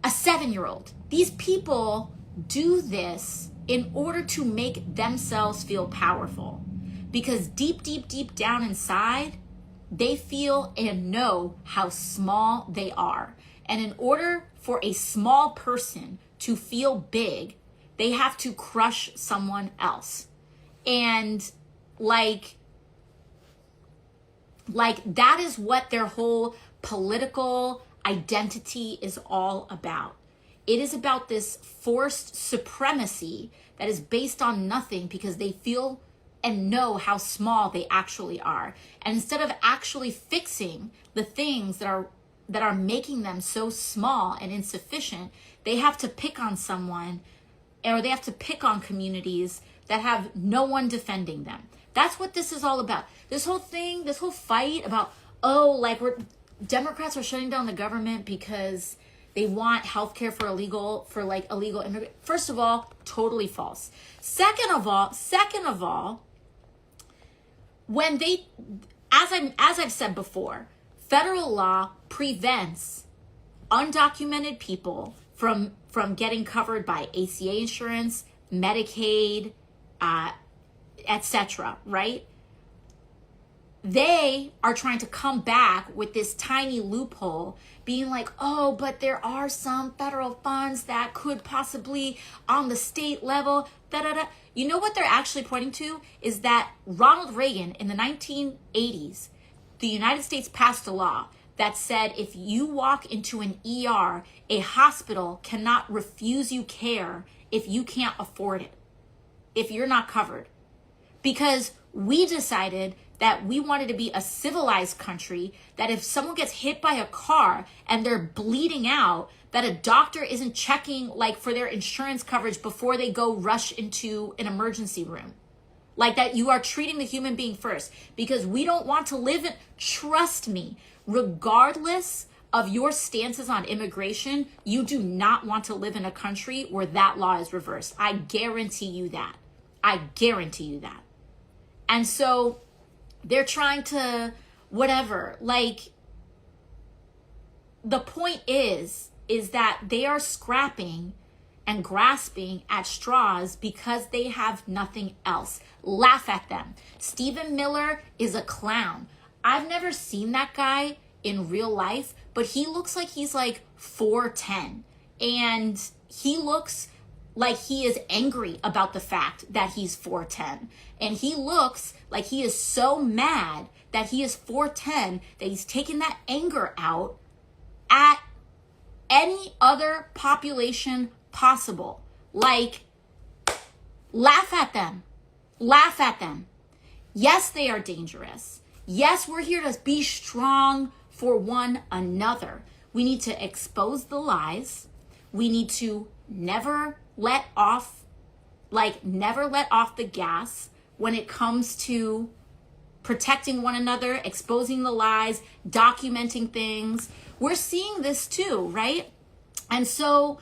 a 7-year-old. These people do this in order to make themselves feel powerful, because deep, deep, deep down inside, they feel and know how small they are. And in order for a small person to feel big, they have to crush someone else. And like that is what their whole political identity is all about. It is about this forced supremacy that is based on nothing, because they feel and know how small they actually are. And instead of actually fixing the things that are making them so small and insufficient, they have to pick on someone, or they have to pick on communities that have no one defending them. That's what this is all about. This whole thing, this whole fight about, Democrats are shutting down the government because they want healthcare for illegal immigrants. First of all, totally false. Second of all, when they, as I've said before, federal law prevents undocumented people from getting covered by ACA insurance, Medicaid, etc., right? They are trying to come back with this tiny loophole, being like, oh, but there are some federal funds that could possibly on the state level, da-da-da. You know what they're actually pointing to is that Ronald Reagan in the 1980s, the United States passed a law that said if you walk into an ER, a hospital cannot refuse you care if you can't afford it, if you're not covered. Because we decided that we wanted to be a civilized country, that if someone gets hit by a car and they're bleeding out, that a doctor isn't checking for their insurance coverage before they go rush into an emergency room. Like that you are treating the human being first, because we don't want to live in, trust me, regardless of your stances on immigration, you do not want to live in a country where that law is reversed. I guarantee you that. I guarantee you that. And so they're trying to whatever, the point is that they are scrapping and grasping at straws because they have nothing else. Laugh at them. Stephen Miller is a clown. I've never seen that guy in real life, but he looks like he's 4'10", and he looks like he is angry about the fact that he's 4'10". And he looks like he is so mad that he is 4'10", that he's taking that anger out at any other population possible. Like, laugh at them. Laugh at them. Yes, they are dangerous. Yes, we're here to be strong for one another. We need to expose the lies. We need to never let off the gas when it comes to protecting one another, exposing the lies, documenting things. We're seeing this too, right? And so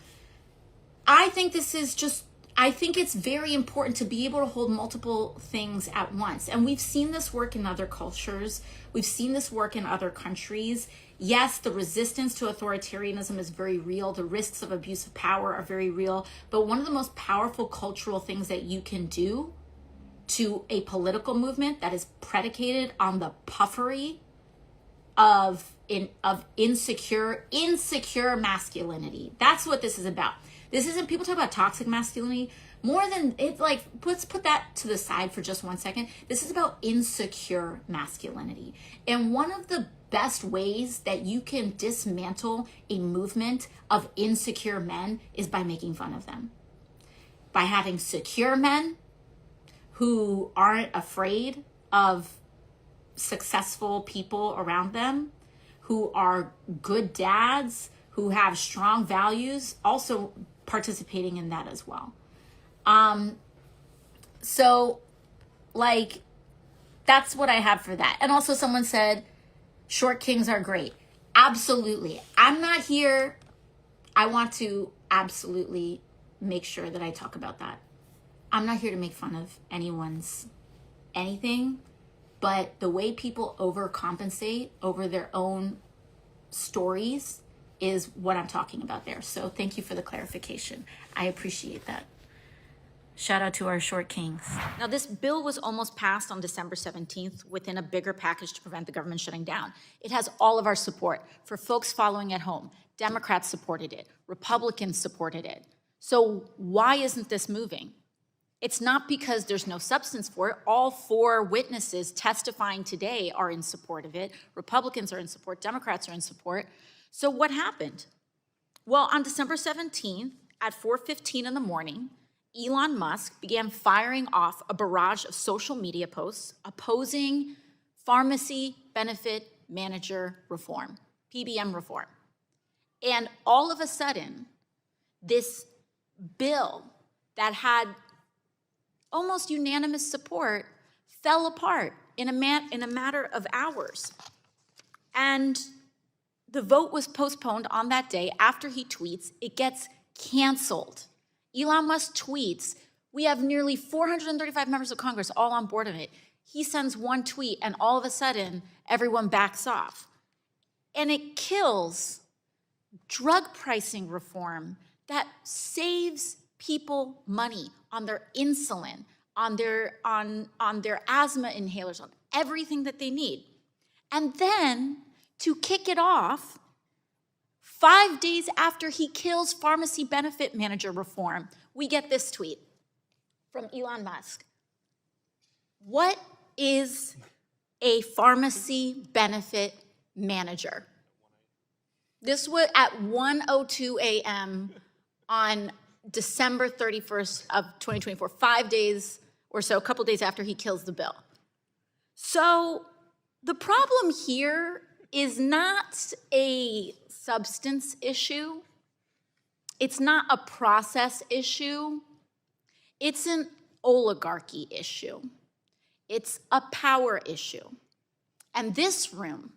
I think it's very important to be able to hold multiple things at once. And we've seen this work in other cultures. We've seen this work in other countries. Yes, the resistance to authoritarianism is very real. The risks of abuse of power are very real. But one of the most powerful cultural things that you can do to a political movement that is predicated on the puffery of insecure masculinity. That's what this is about. This isn't, people talk about toxic masculinity. More than, it's like, let's put that to the side for just 1 second. This is about insecure masculinity. And one of the best ways that you can dismantle a movement of insecure men is by making fun of them. By having secure men who aren't afraid of successful people around them, who are good dads, who have strong values, also participating in that as well. So like, that's what I have for that. And also someone said, short kings are great. Absolutely. I'm not here. I want to absolutely make sure that I talk about that. I'm not here to make fun of anyone's anything, but the way people overcompensate over their own stories is what I'm talking about there. So thank you for the clarification. I appreciate that. Shout out to our short kings. Now, this bill was almost passed on December 17th within a bigger package to prevent the government shutting down. It has all of our support. For folks following at home, Democrats supported it. Republicans supported it. So why isn't this moving? It's not because there's no substance for it. All 4 witnesses testifying today are in support of it. Republicans are in support. Democrats are in support. So what happened? Well, on December 17th at 4:15 in the morning, Elon Musk began firing off a barrage of social media posts opposing pharmacy benefit manager reform, PBM reform. And all of a sudden, this bill that had almost unanimous support fell apart in a matter of hours. And the vote was postponed on that day. After he tweets, it gets canceled. Elon Musk tweets, we have nearly 435 members of Congress all on board of it. He sends one tweet and all of a sudden, everyone backs off. And it kills drug pricing reform that saves people money on their insulin, on their asthma inhalers, on everything that they need. And then to kick it off, 5 days after he kills pharmacy benefit manager reform, we get this tweet from Elon Musk. What is a pharmacy benefit manager? This was at 1:02 a.m. on December 31st of 2024, 5 days or so, a couple days after he kills the bill. So the problem here is not a substance issue. It's not a process issue. It's an oligarchy issue. It's a power issue. And this room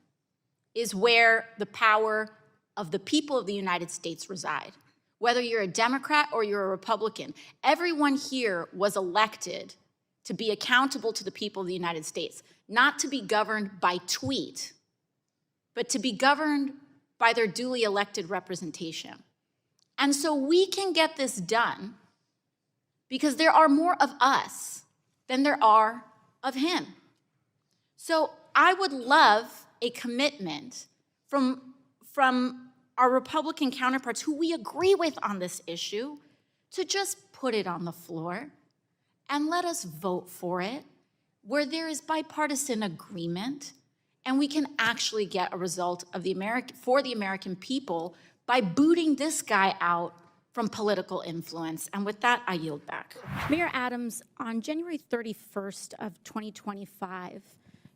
is where the power of the people of the United States reside. Whether you're a Democrat or you're a Republican, everyone here was elected to be accountable to the people of the United States, not to be governed by tweet, but to be governed by their duly elected representation. And so we can get this done because there are more of us than there are of him. So I would love a commitment from our Republican counterparts who we agree with on this issue to just put it on the floor and let us vote for it where there is bipartisan agreement and we can actually get a result of for the American people by booting this guy out from political influence. And with that, I yield back. Mayor Adams, on January 31st of 2025,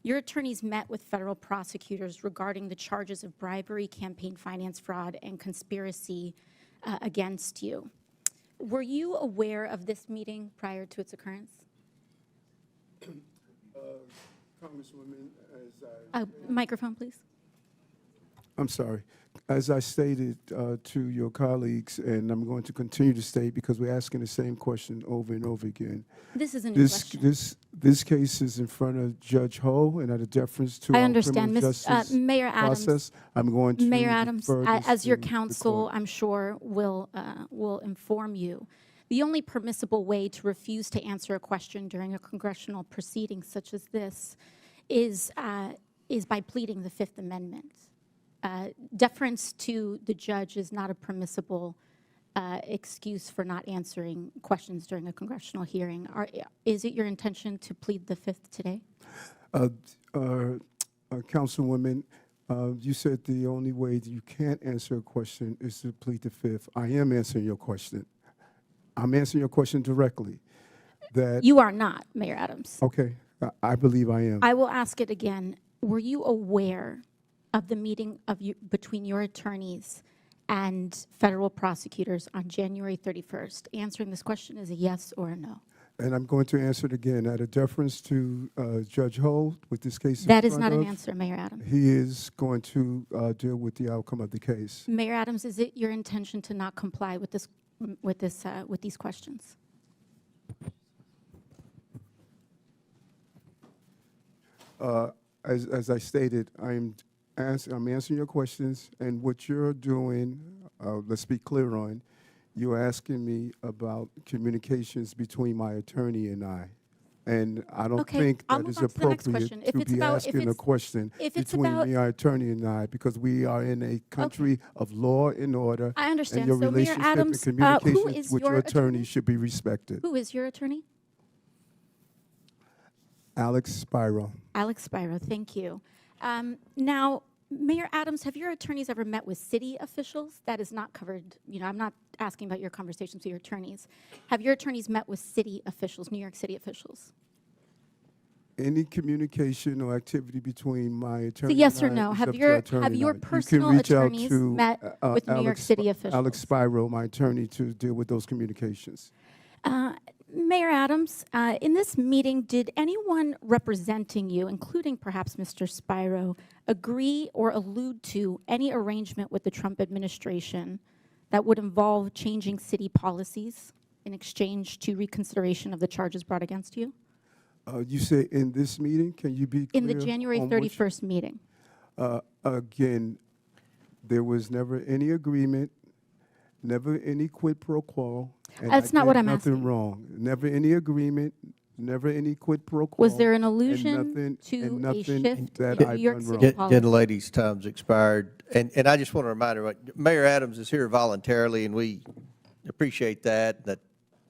your attorneys met with federal prosecutors regarding the charges of bribery, campaign finance fraud, and conspiracy against you. Were you aware of this meeting prior to its occurrence? Congresswoman, Microphone, please. I'm sorry. As I stated to your colleagues, and I'm going to continue to state because we're asking the same question over and over again. This is a new question. This case is in front of Judge Ho, and out of deference to I our understand, criminal justice Mayor Adams. process, I'm going to Mayor Adams, defer this as your to the counsel, court. I'm sure will inform you. The only permissible way to refuse to answer a question during a congressional proceeding such as this is by pleading the Fifth Amendment. Deference to the judge is not a permissible excuse for not answering questions during a congressional hearing. Is it your intention to plead the Fifth today? Councilwoman, you said the only way that you can't answer a question is to plead the Fifth. I am answering your question. I'm answering your question directly. That You are not, Mayor Adams. Okay, I believe I am. I will ask it again. Were you aware of the meeting between your attorneys and federal prosecutors on January 31st? Answering this question is a yes or a no. And I'm going to answer it again. Out of deference to Judge Ho, with this case That is not an answer, Mayor Adams. He is going to deal with the outcome of the case. Mayor Adams, is it your intention to not comply with these questions? As I stated, I'm answering your questions, and what you're doing, let's be clear on, you're asking me about communications between my attorney and I. And I don't think I'll that move is on to the next appropriate question. If to it's be about- asking a question between my attorney and I, because we are in a country of law and order. I understand. And your So, Mayor relationship Adams, and who communications is with your your attorney should be respected. Who is your attorney? Alex Spiro. Alex Spiro, thank you. Now, Mayor Adams, have your attorneys ever met with city officials? That is not covered. I'm not asking about your conversations with your attorneys. Have your attorneys met with city officials, New York City officials? Any communication or activity between my attorney yes and or no? I is have up to your our attorney have and your I. personal You can reach out attorneys to, met with New York City officials? Alex Spiro, my attorney, to deal with those communications. Mayor Adams, in this meeting, did anyone representing you, including perhaps Mr. Spiro, agree or allude to any arrangement with the Trump administration that would involve changing city policies in exchange to reconsideration of the charges brought against you? You say in this meeting? Can you be clear? In the January on 31st meeting. Again, there was never any agreement, never any quid pro quo. And That's not what I'm nothing asking. wrong. Never any agreement, never any quid pro quo. Was there an and allusion to a nothing shift that to I've New York done City wrong. policy? Gentlelady's time's expired. And I just want to remind her, Mayor Adams is here voluntarily, and we appreciate that. The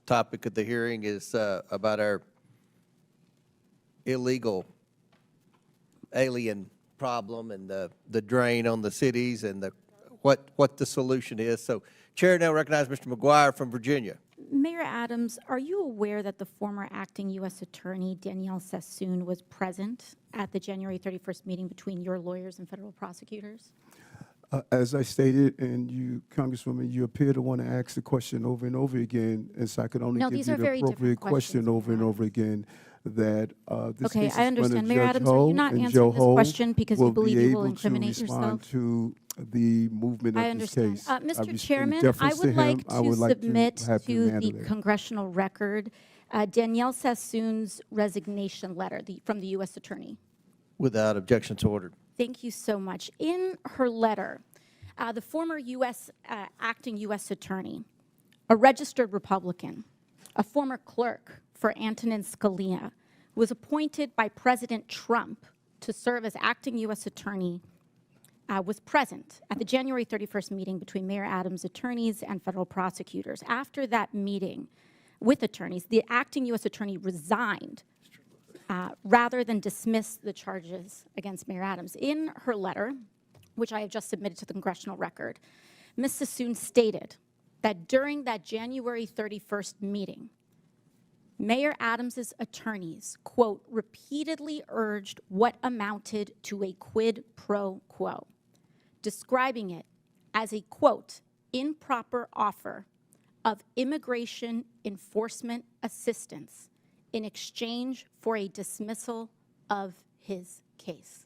topic of the hearing is about our illegal alien problem and the drain on the cities and what the solution is. So Chair now recognizes Mr. McGuire from Virginia. Mayor Adams, are you aware that the former acting U.S. Attorney Danielle Sassoon was present at the January 31st meeting between your lawyers and federal prosecutors? As I stated, and you, Congresswoman, you appear to want to ask the question over and over again, and so I could only No, give these you are the very different appropriate question questions, over and over again. That this Okay, case is I in front of understand. Mayor Judge Adams, are Ho, you not and answering Joe this Ho question because you will believe be you will able incriminate to respond yourself? to the movement I of this understand. case. I Mr. in Chairman, I deference to would him, like I to would like submit have him to the handle it. congressional record Danielle Sassoon's resignation letter from the U.S. Attorney. Without objections ordered. Thank you so much. In her letter, the former acting U.S. Attorney, a registered Republican, a former clerk for Antonin Scalia, was appointed by President Trump to serve as acting U.S. Attorney was present at the January 31st meeting between Mayor Adams' attorneys and federal prosecutors. After that meeting with attorneys, the acting U.S. attorney resigned rather than dismiss the charges against Mayor Adams. In her letter, which I have just submitted to the congressional record, Ms. Sassoon stated that during that January 31st meeting, Mayor Adams's attorneys, quote, repeatedly urged what amounted to a quid pro quo, describing it as a, quote, improper offer of immigration enforcement assistance in exchange for a dismissal of his case,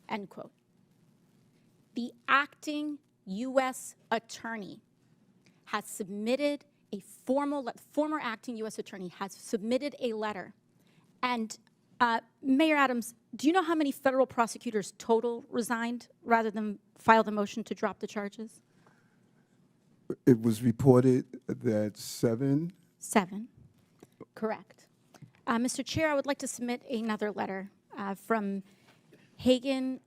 end quote. The acting U.S. attorney has submitted a former acting U.S. attorney has submitted a letter. And Mayor Adams, do you know how many federal prosecutors total resigned rather than file the motion to drop the charges? It was reported that 7. 7, correct. Mr. Chair, I would like to submit another letter from Hagan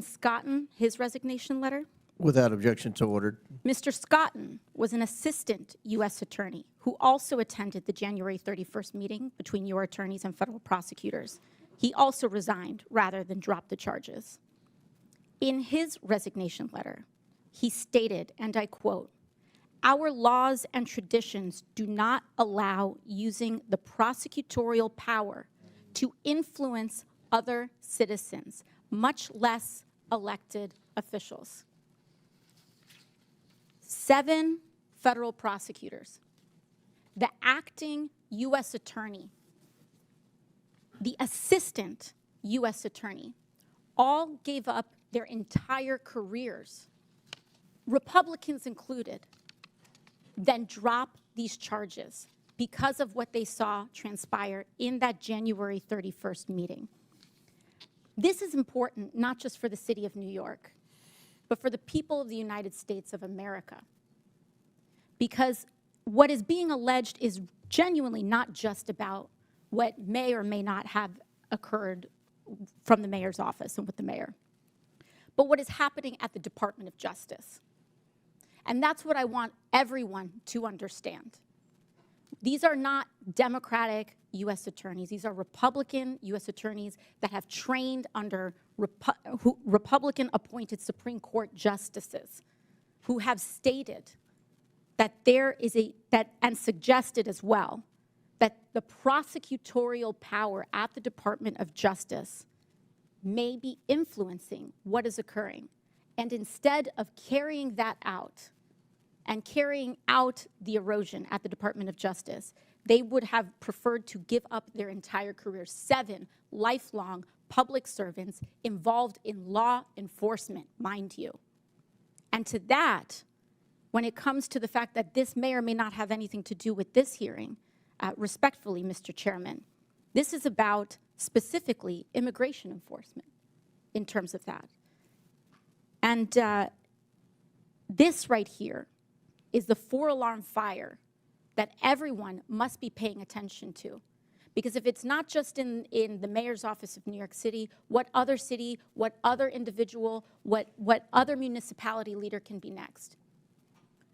Scotton, his resignation letter. Without objection, so ordered. Mr. Scotton was an assistant U.S. attorney who also attended the January 31st meeting between your attorneys and federal prosecutors. He also resigned rather than drop the charges. In his resignation letter, he stated, and I quote, "Our laws and traditions do not allow using the prosecutorial power to influence other citizens, much less elected officials." 7 federal prosecutors, the acting U.S. attorney, the assistant U.S. attorney, all gave up their entire careers, Republicans included, then drop these charges because of what they saw transpire in that January 31st meeting. This is important not just for the city of New York, but for the people of the United States of America. Because what is being alleged is genuinely not just about what may or may not have occurred from the mayor's office and with the mayor, but what is happening at the Department of Justice. And that's what I want everyone to understand. These are not Democratic U.S. attorneys. These are Republican U.S. attorneys that have trained under Republican-appointed Supreme Court justices who have stated that there is and suggested as well, that the prosecutorial power at the Department of Justice may be influencing what is occurring. And instead of carrying that out and carrying out the erosion at the Department of Justice, they would have preferred to give up their entire careers. 7 lifelong public servants involved in law enforcement, mind you. And to that, when it comes to the fact that this may or may not have anything to do with this hearing, respectfully, Mr. Chairman, this is about specifically immigration enforcement in terms of that. And this right here is the 4-alarm fire that everyone must be paying attention to. Because if it's not just in the mayor's office of New York City, what other city, what other individual, what other municipality leader can be next?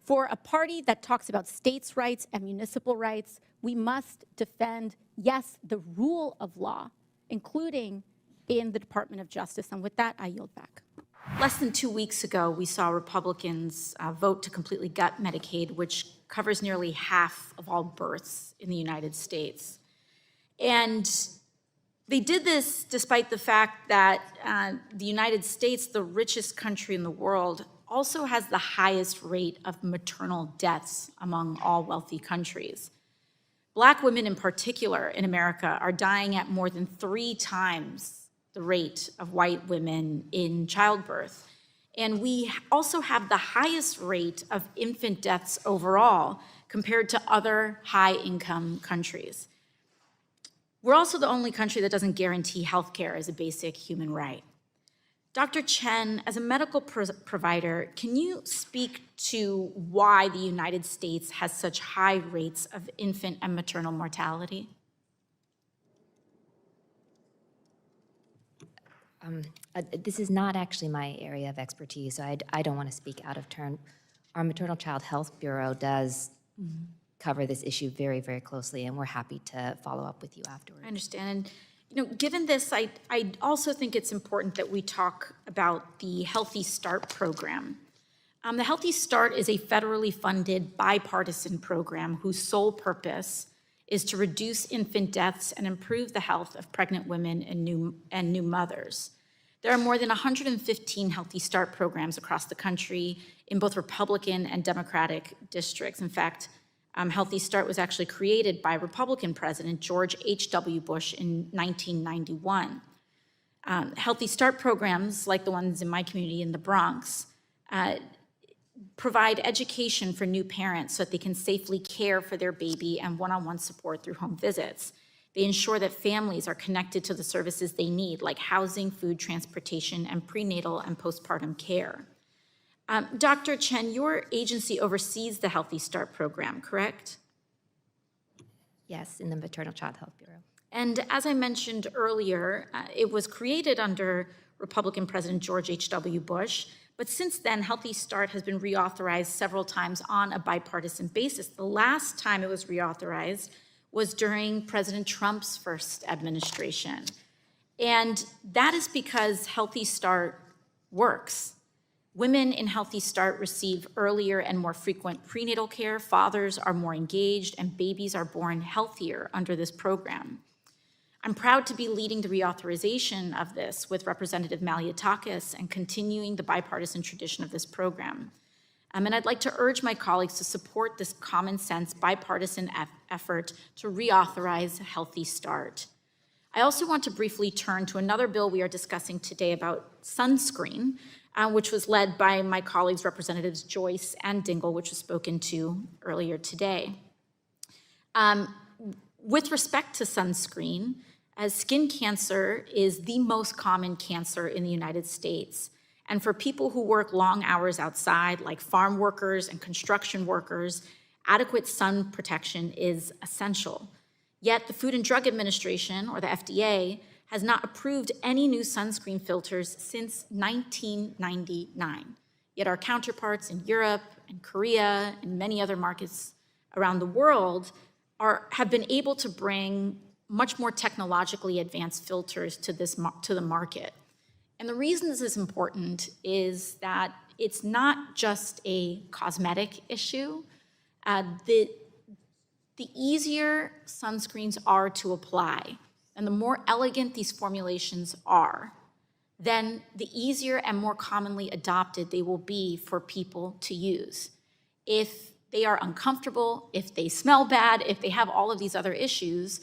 For a party that talks about states' rights and municipal rights, we must defend, yes, the rule of law, including in the Department of Justice. And with that, I yield back. Less than 2 weeks ago, we saw Republicans vote to completely gut Medicaid, which covers nearly half of all births in the United States. And they did this despite the fact that the United States, the richest country in the world, also has the highest rate of maternal deaths among all wealthy countries. Black women in particular in America are dying at more than 3 times the rate of white women in childbirth. And we also have the highest rate of infant deaths overall compared to other high-income countries. We're also the only country that doesn't guarantee healthcare as a basic human right. Dr. Chen, as a medical provider, can you speak to why the United States has such high rates of infant and maternal mortality? This is not actually my area of expertise, so I don't want to speak out of turn. Our Maternal Child Health Bureau does cover this issue very, very closely, and we're happy to follow up with you afterwards. I understand. And, given this, I also think it's important that we talk about the Healthy Start program. The Healthy Start is a federally funded bipartisan program whose sole purpose is to reduce infant deaths and improve the health of pregnant women and new mothers. There are more than 115 Healthy Start programs across the country in both Republican and Democratic districts. In fact, Healthy Start was actually created by Republican President George H.W. Bush in 1991. Healthy Start programs, like the ones in my community in the Bronx, provide education for new parents so that they can safely care for their baby and one-on-one support through home visits. They ensure that families are connected to the services they need, like housing, food, transportation, and prenatal and postpartum care. Dr. Chen, your agency oversees the Healthy Start program, correct? Yes, in the Maternal Child Health Bureau. And as I mentioned earlier, it was created under Republican President George H.W. Bush, but since then, Healthy Start has been reauthorized several times on a bipartisan basis. The last time it was reauthorized was during President Trump's first administration. And that is because Healthy Start works. Women in Healthy Start receive earlier and more frequent prenatal care, fathers are more engaged, and babies are born healthier under this program. I'm proud to be leading the reauthorization of this with Representative Malliotakis and continuing the bipartisan tradition of this program. And I'd like to urge my colleagues to support this common sense bipartisan effort to reauthorize Healthy Start. I also want to briefly turn to another bill we are discussing today about sunscreen, which was led by my colleagues, Representatives Joyce and Dingell, which was spoken to earlier today. With respect to sunscreen, as skin cancer is the most common cancer in the United States. And for people who work long hours outside, like farm workers and construction workers, adequate sun protection is essential. Yet the Food and Drug Administration, or the FDA, has not approved any new sunscreen filters since 1999. Yet our counterparts in Europe and Korea and many other markets around the world have been able to bring much more technologically advanced filters to the market. And the reason this is important is that it's not just a cosmetic issue. The easier sunscreens are to apply, and the more elegant these formulations are, then the easier and more commonly adopted they will be for people to use. If they are uncomfortable, if they smell bad, if they have all of these other issues,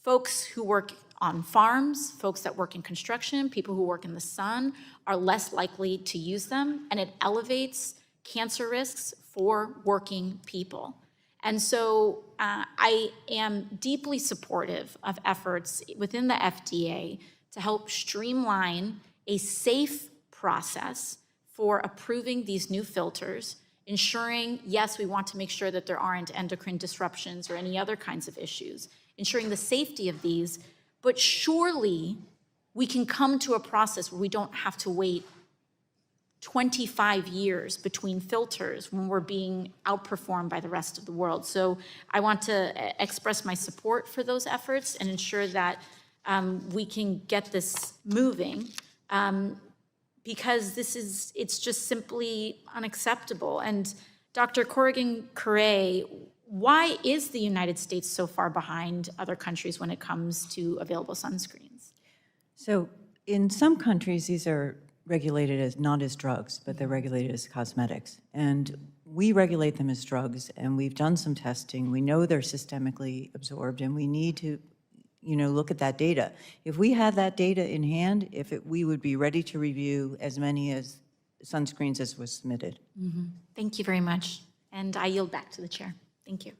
folks who work on farms, folks that work in construction, people who work in the sun are less likely to use them, and it elevates cancer risks for working people. And so I am deeply supportive of efforts within the FDA to help streamline a safe process for approving these new filters, ensuring, yes, we want to make sure that there aren't endocrine disruptions or any other kinds of issues, ensuring the safety of these, but surely we can come to a process where we don't have to wait 25 years between filters when we're being outperformed by the rest of the world. So I want to express my support for those efforts and ensure that we can get this moving because it's just simply unacceptable. And Dr. Corrigan-Curray, why is the United States so far behind other countries when it comes to available sunscreens? So in some countries, these are regulated as not as drugs, but they're regulated as cosmetics. And we regulate them as drugs, and we've done some testing. We know they're systemically absorbed, and we need to, look at that data. If we had that data in hand, we would be ready to review as many as sunscreens as was submitted. Thank you very much. And I yield back to the chair. Thank you.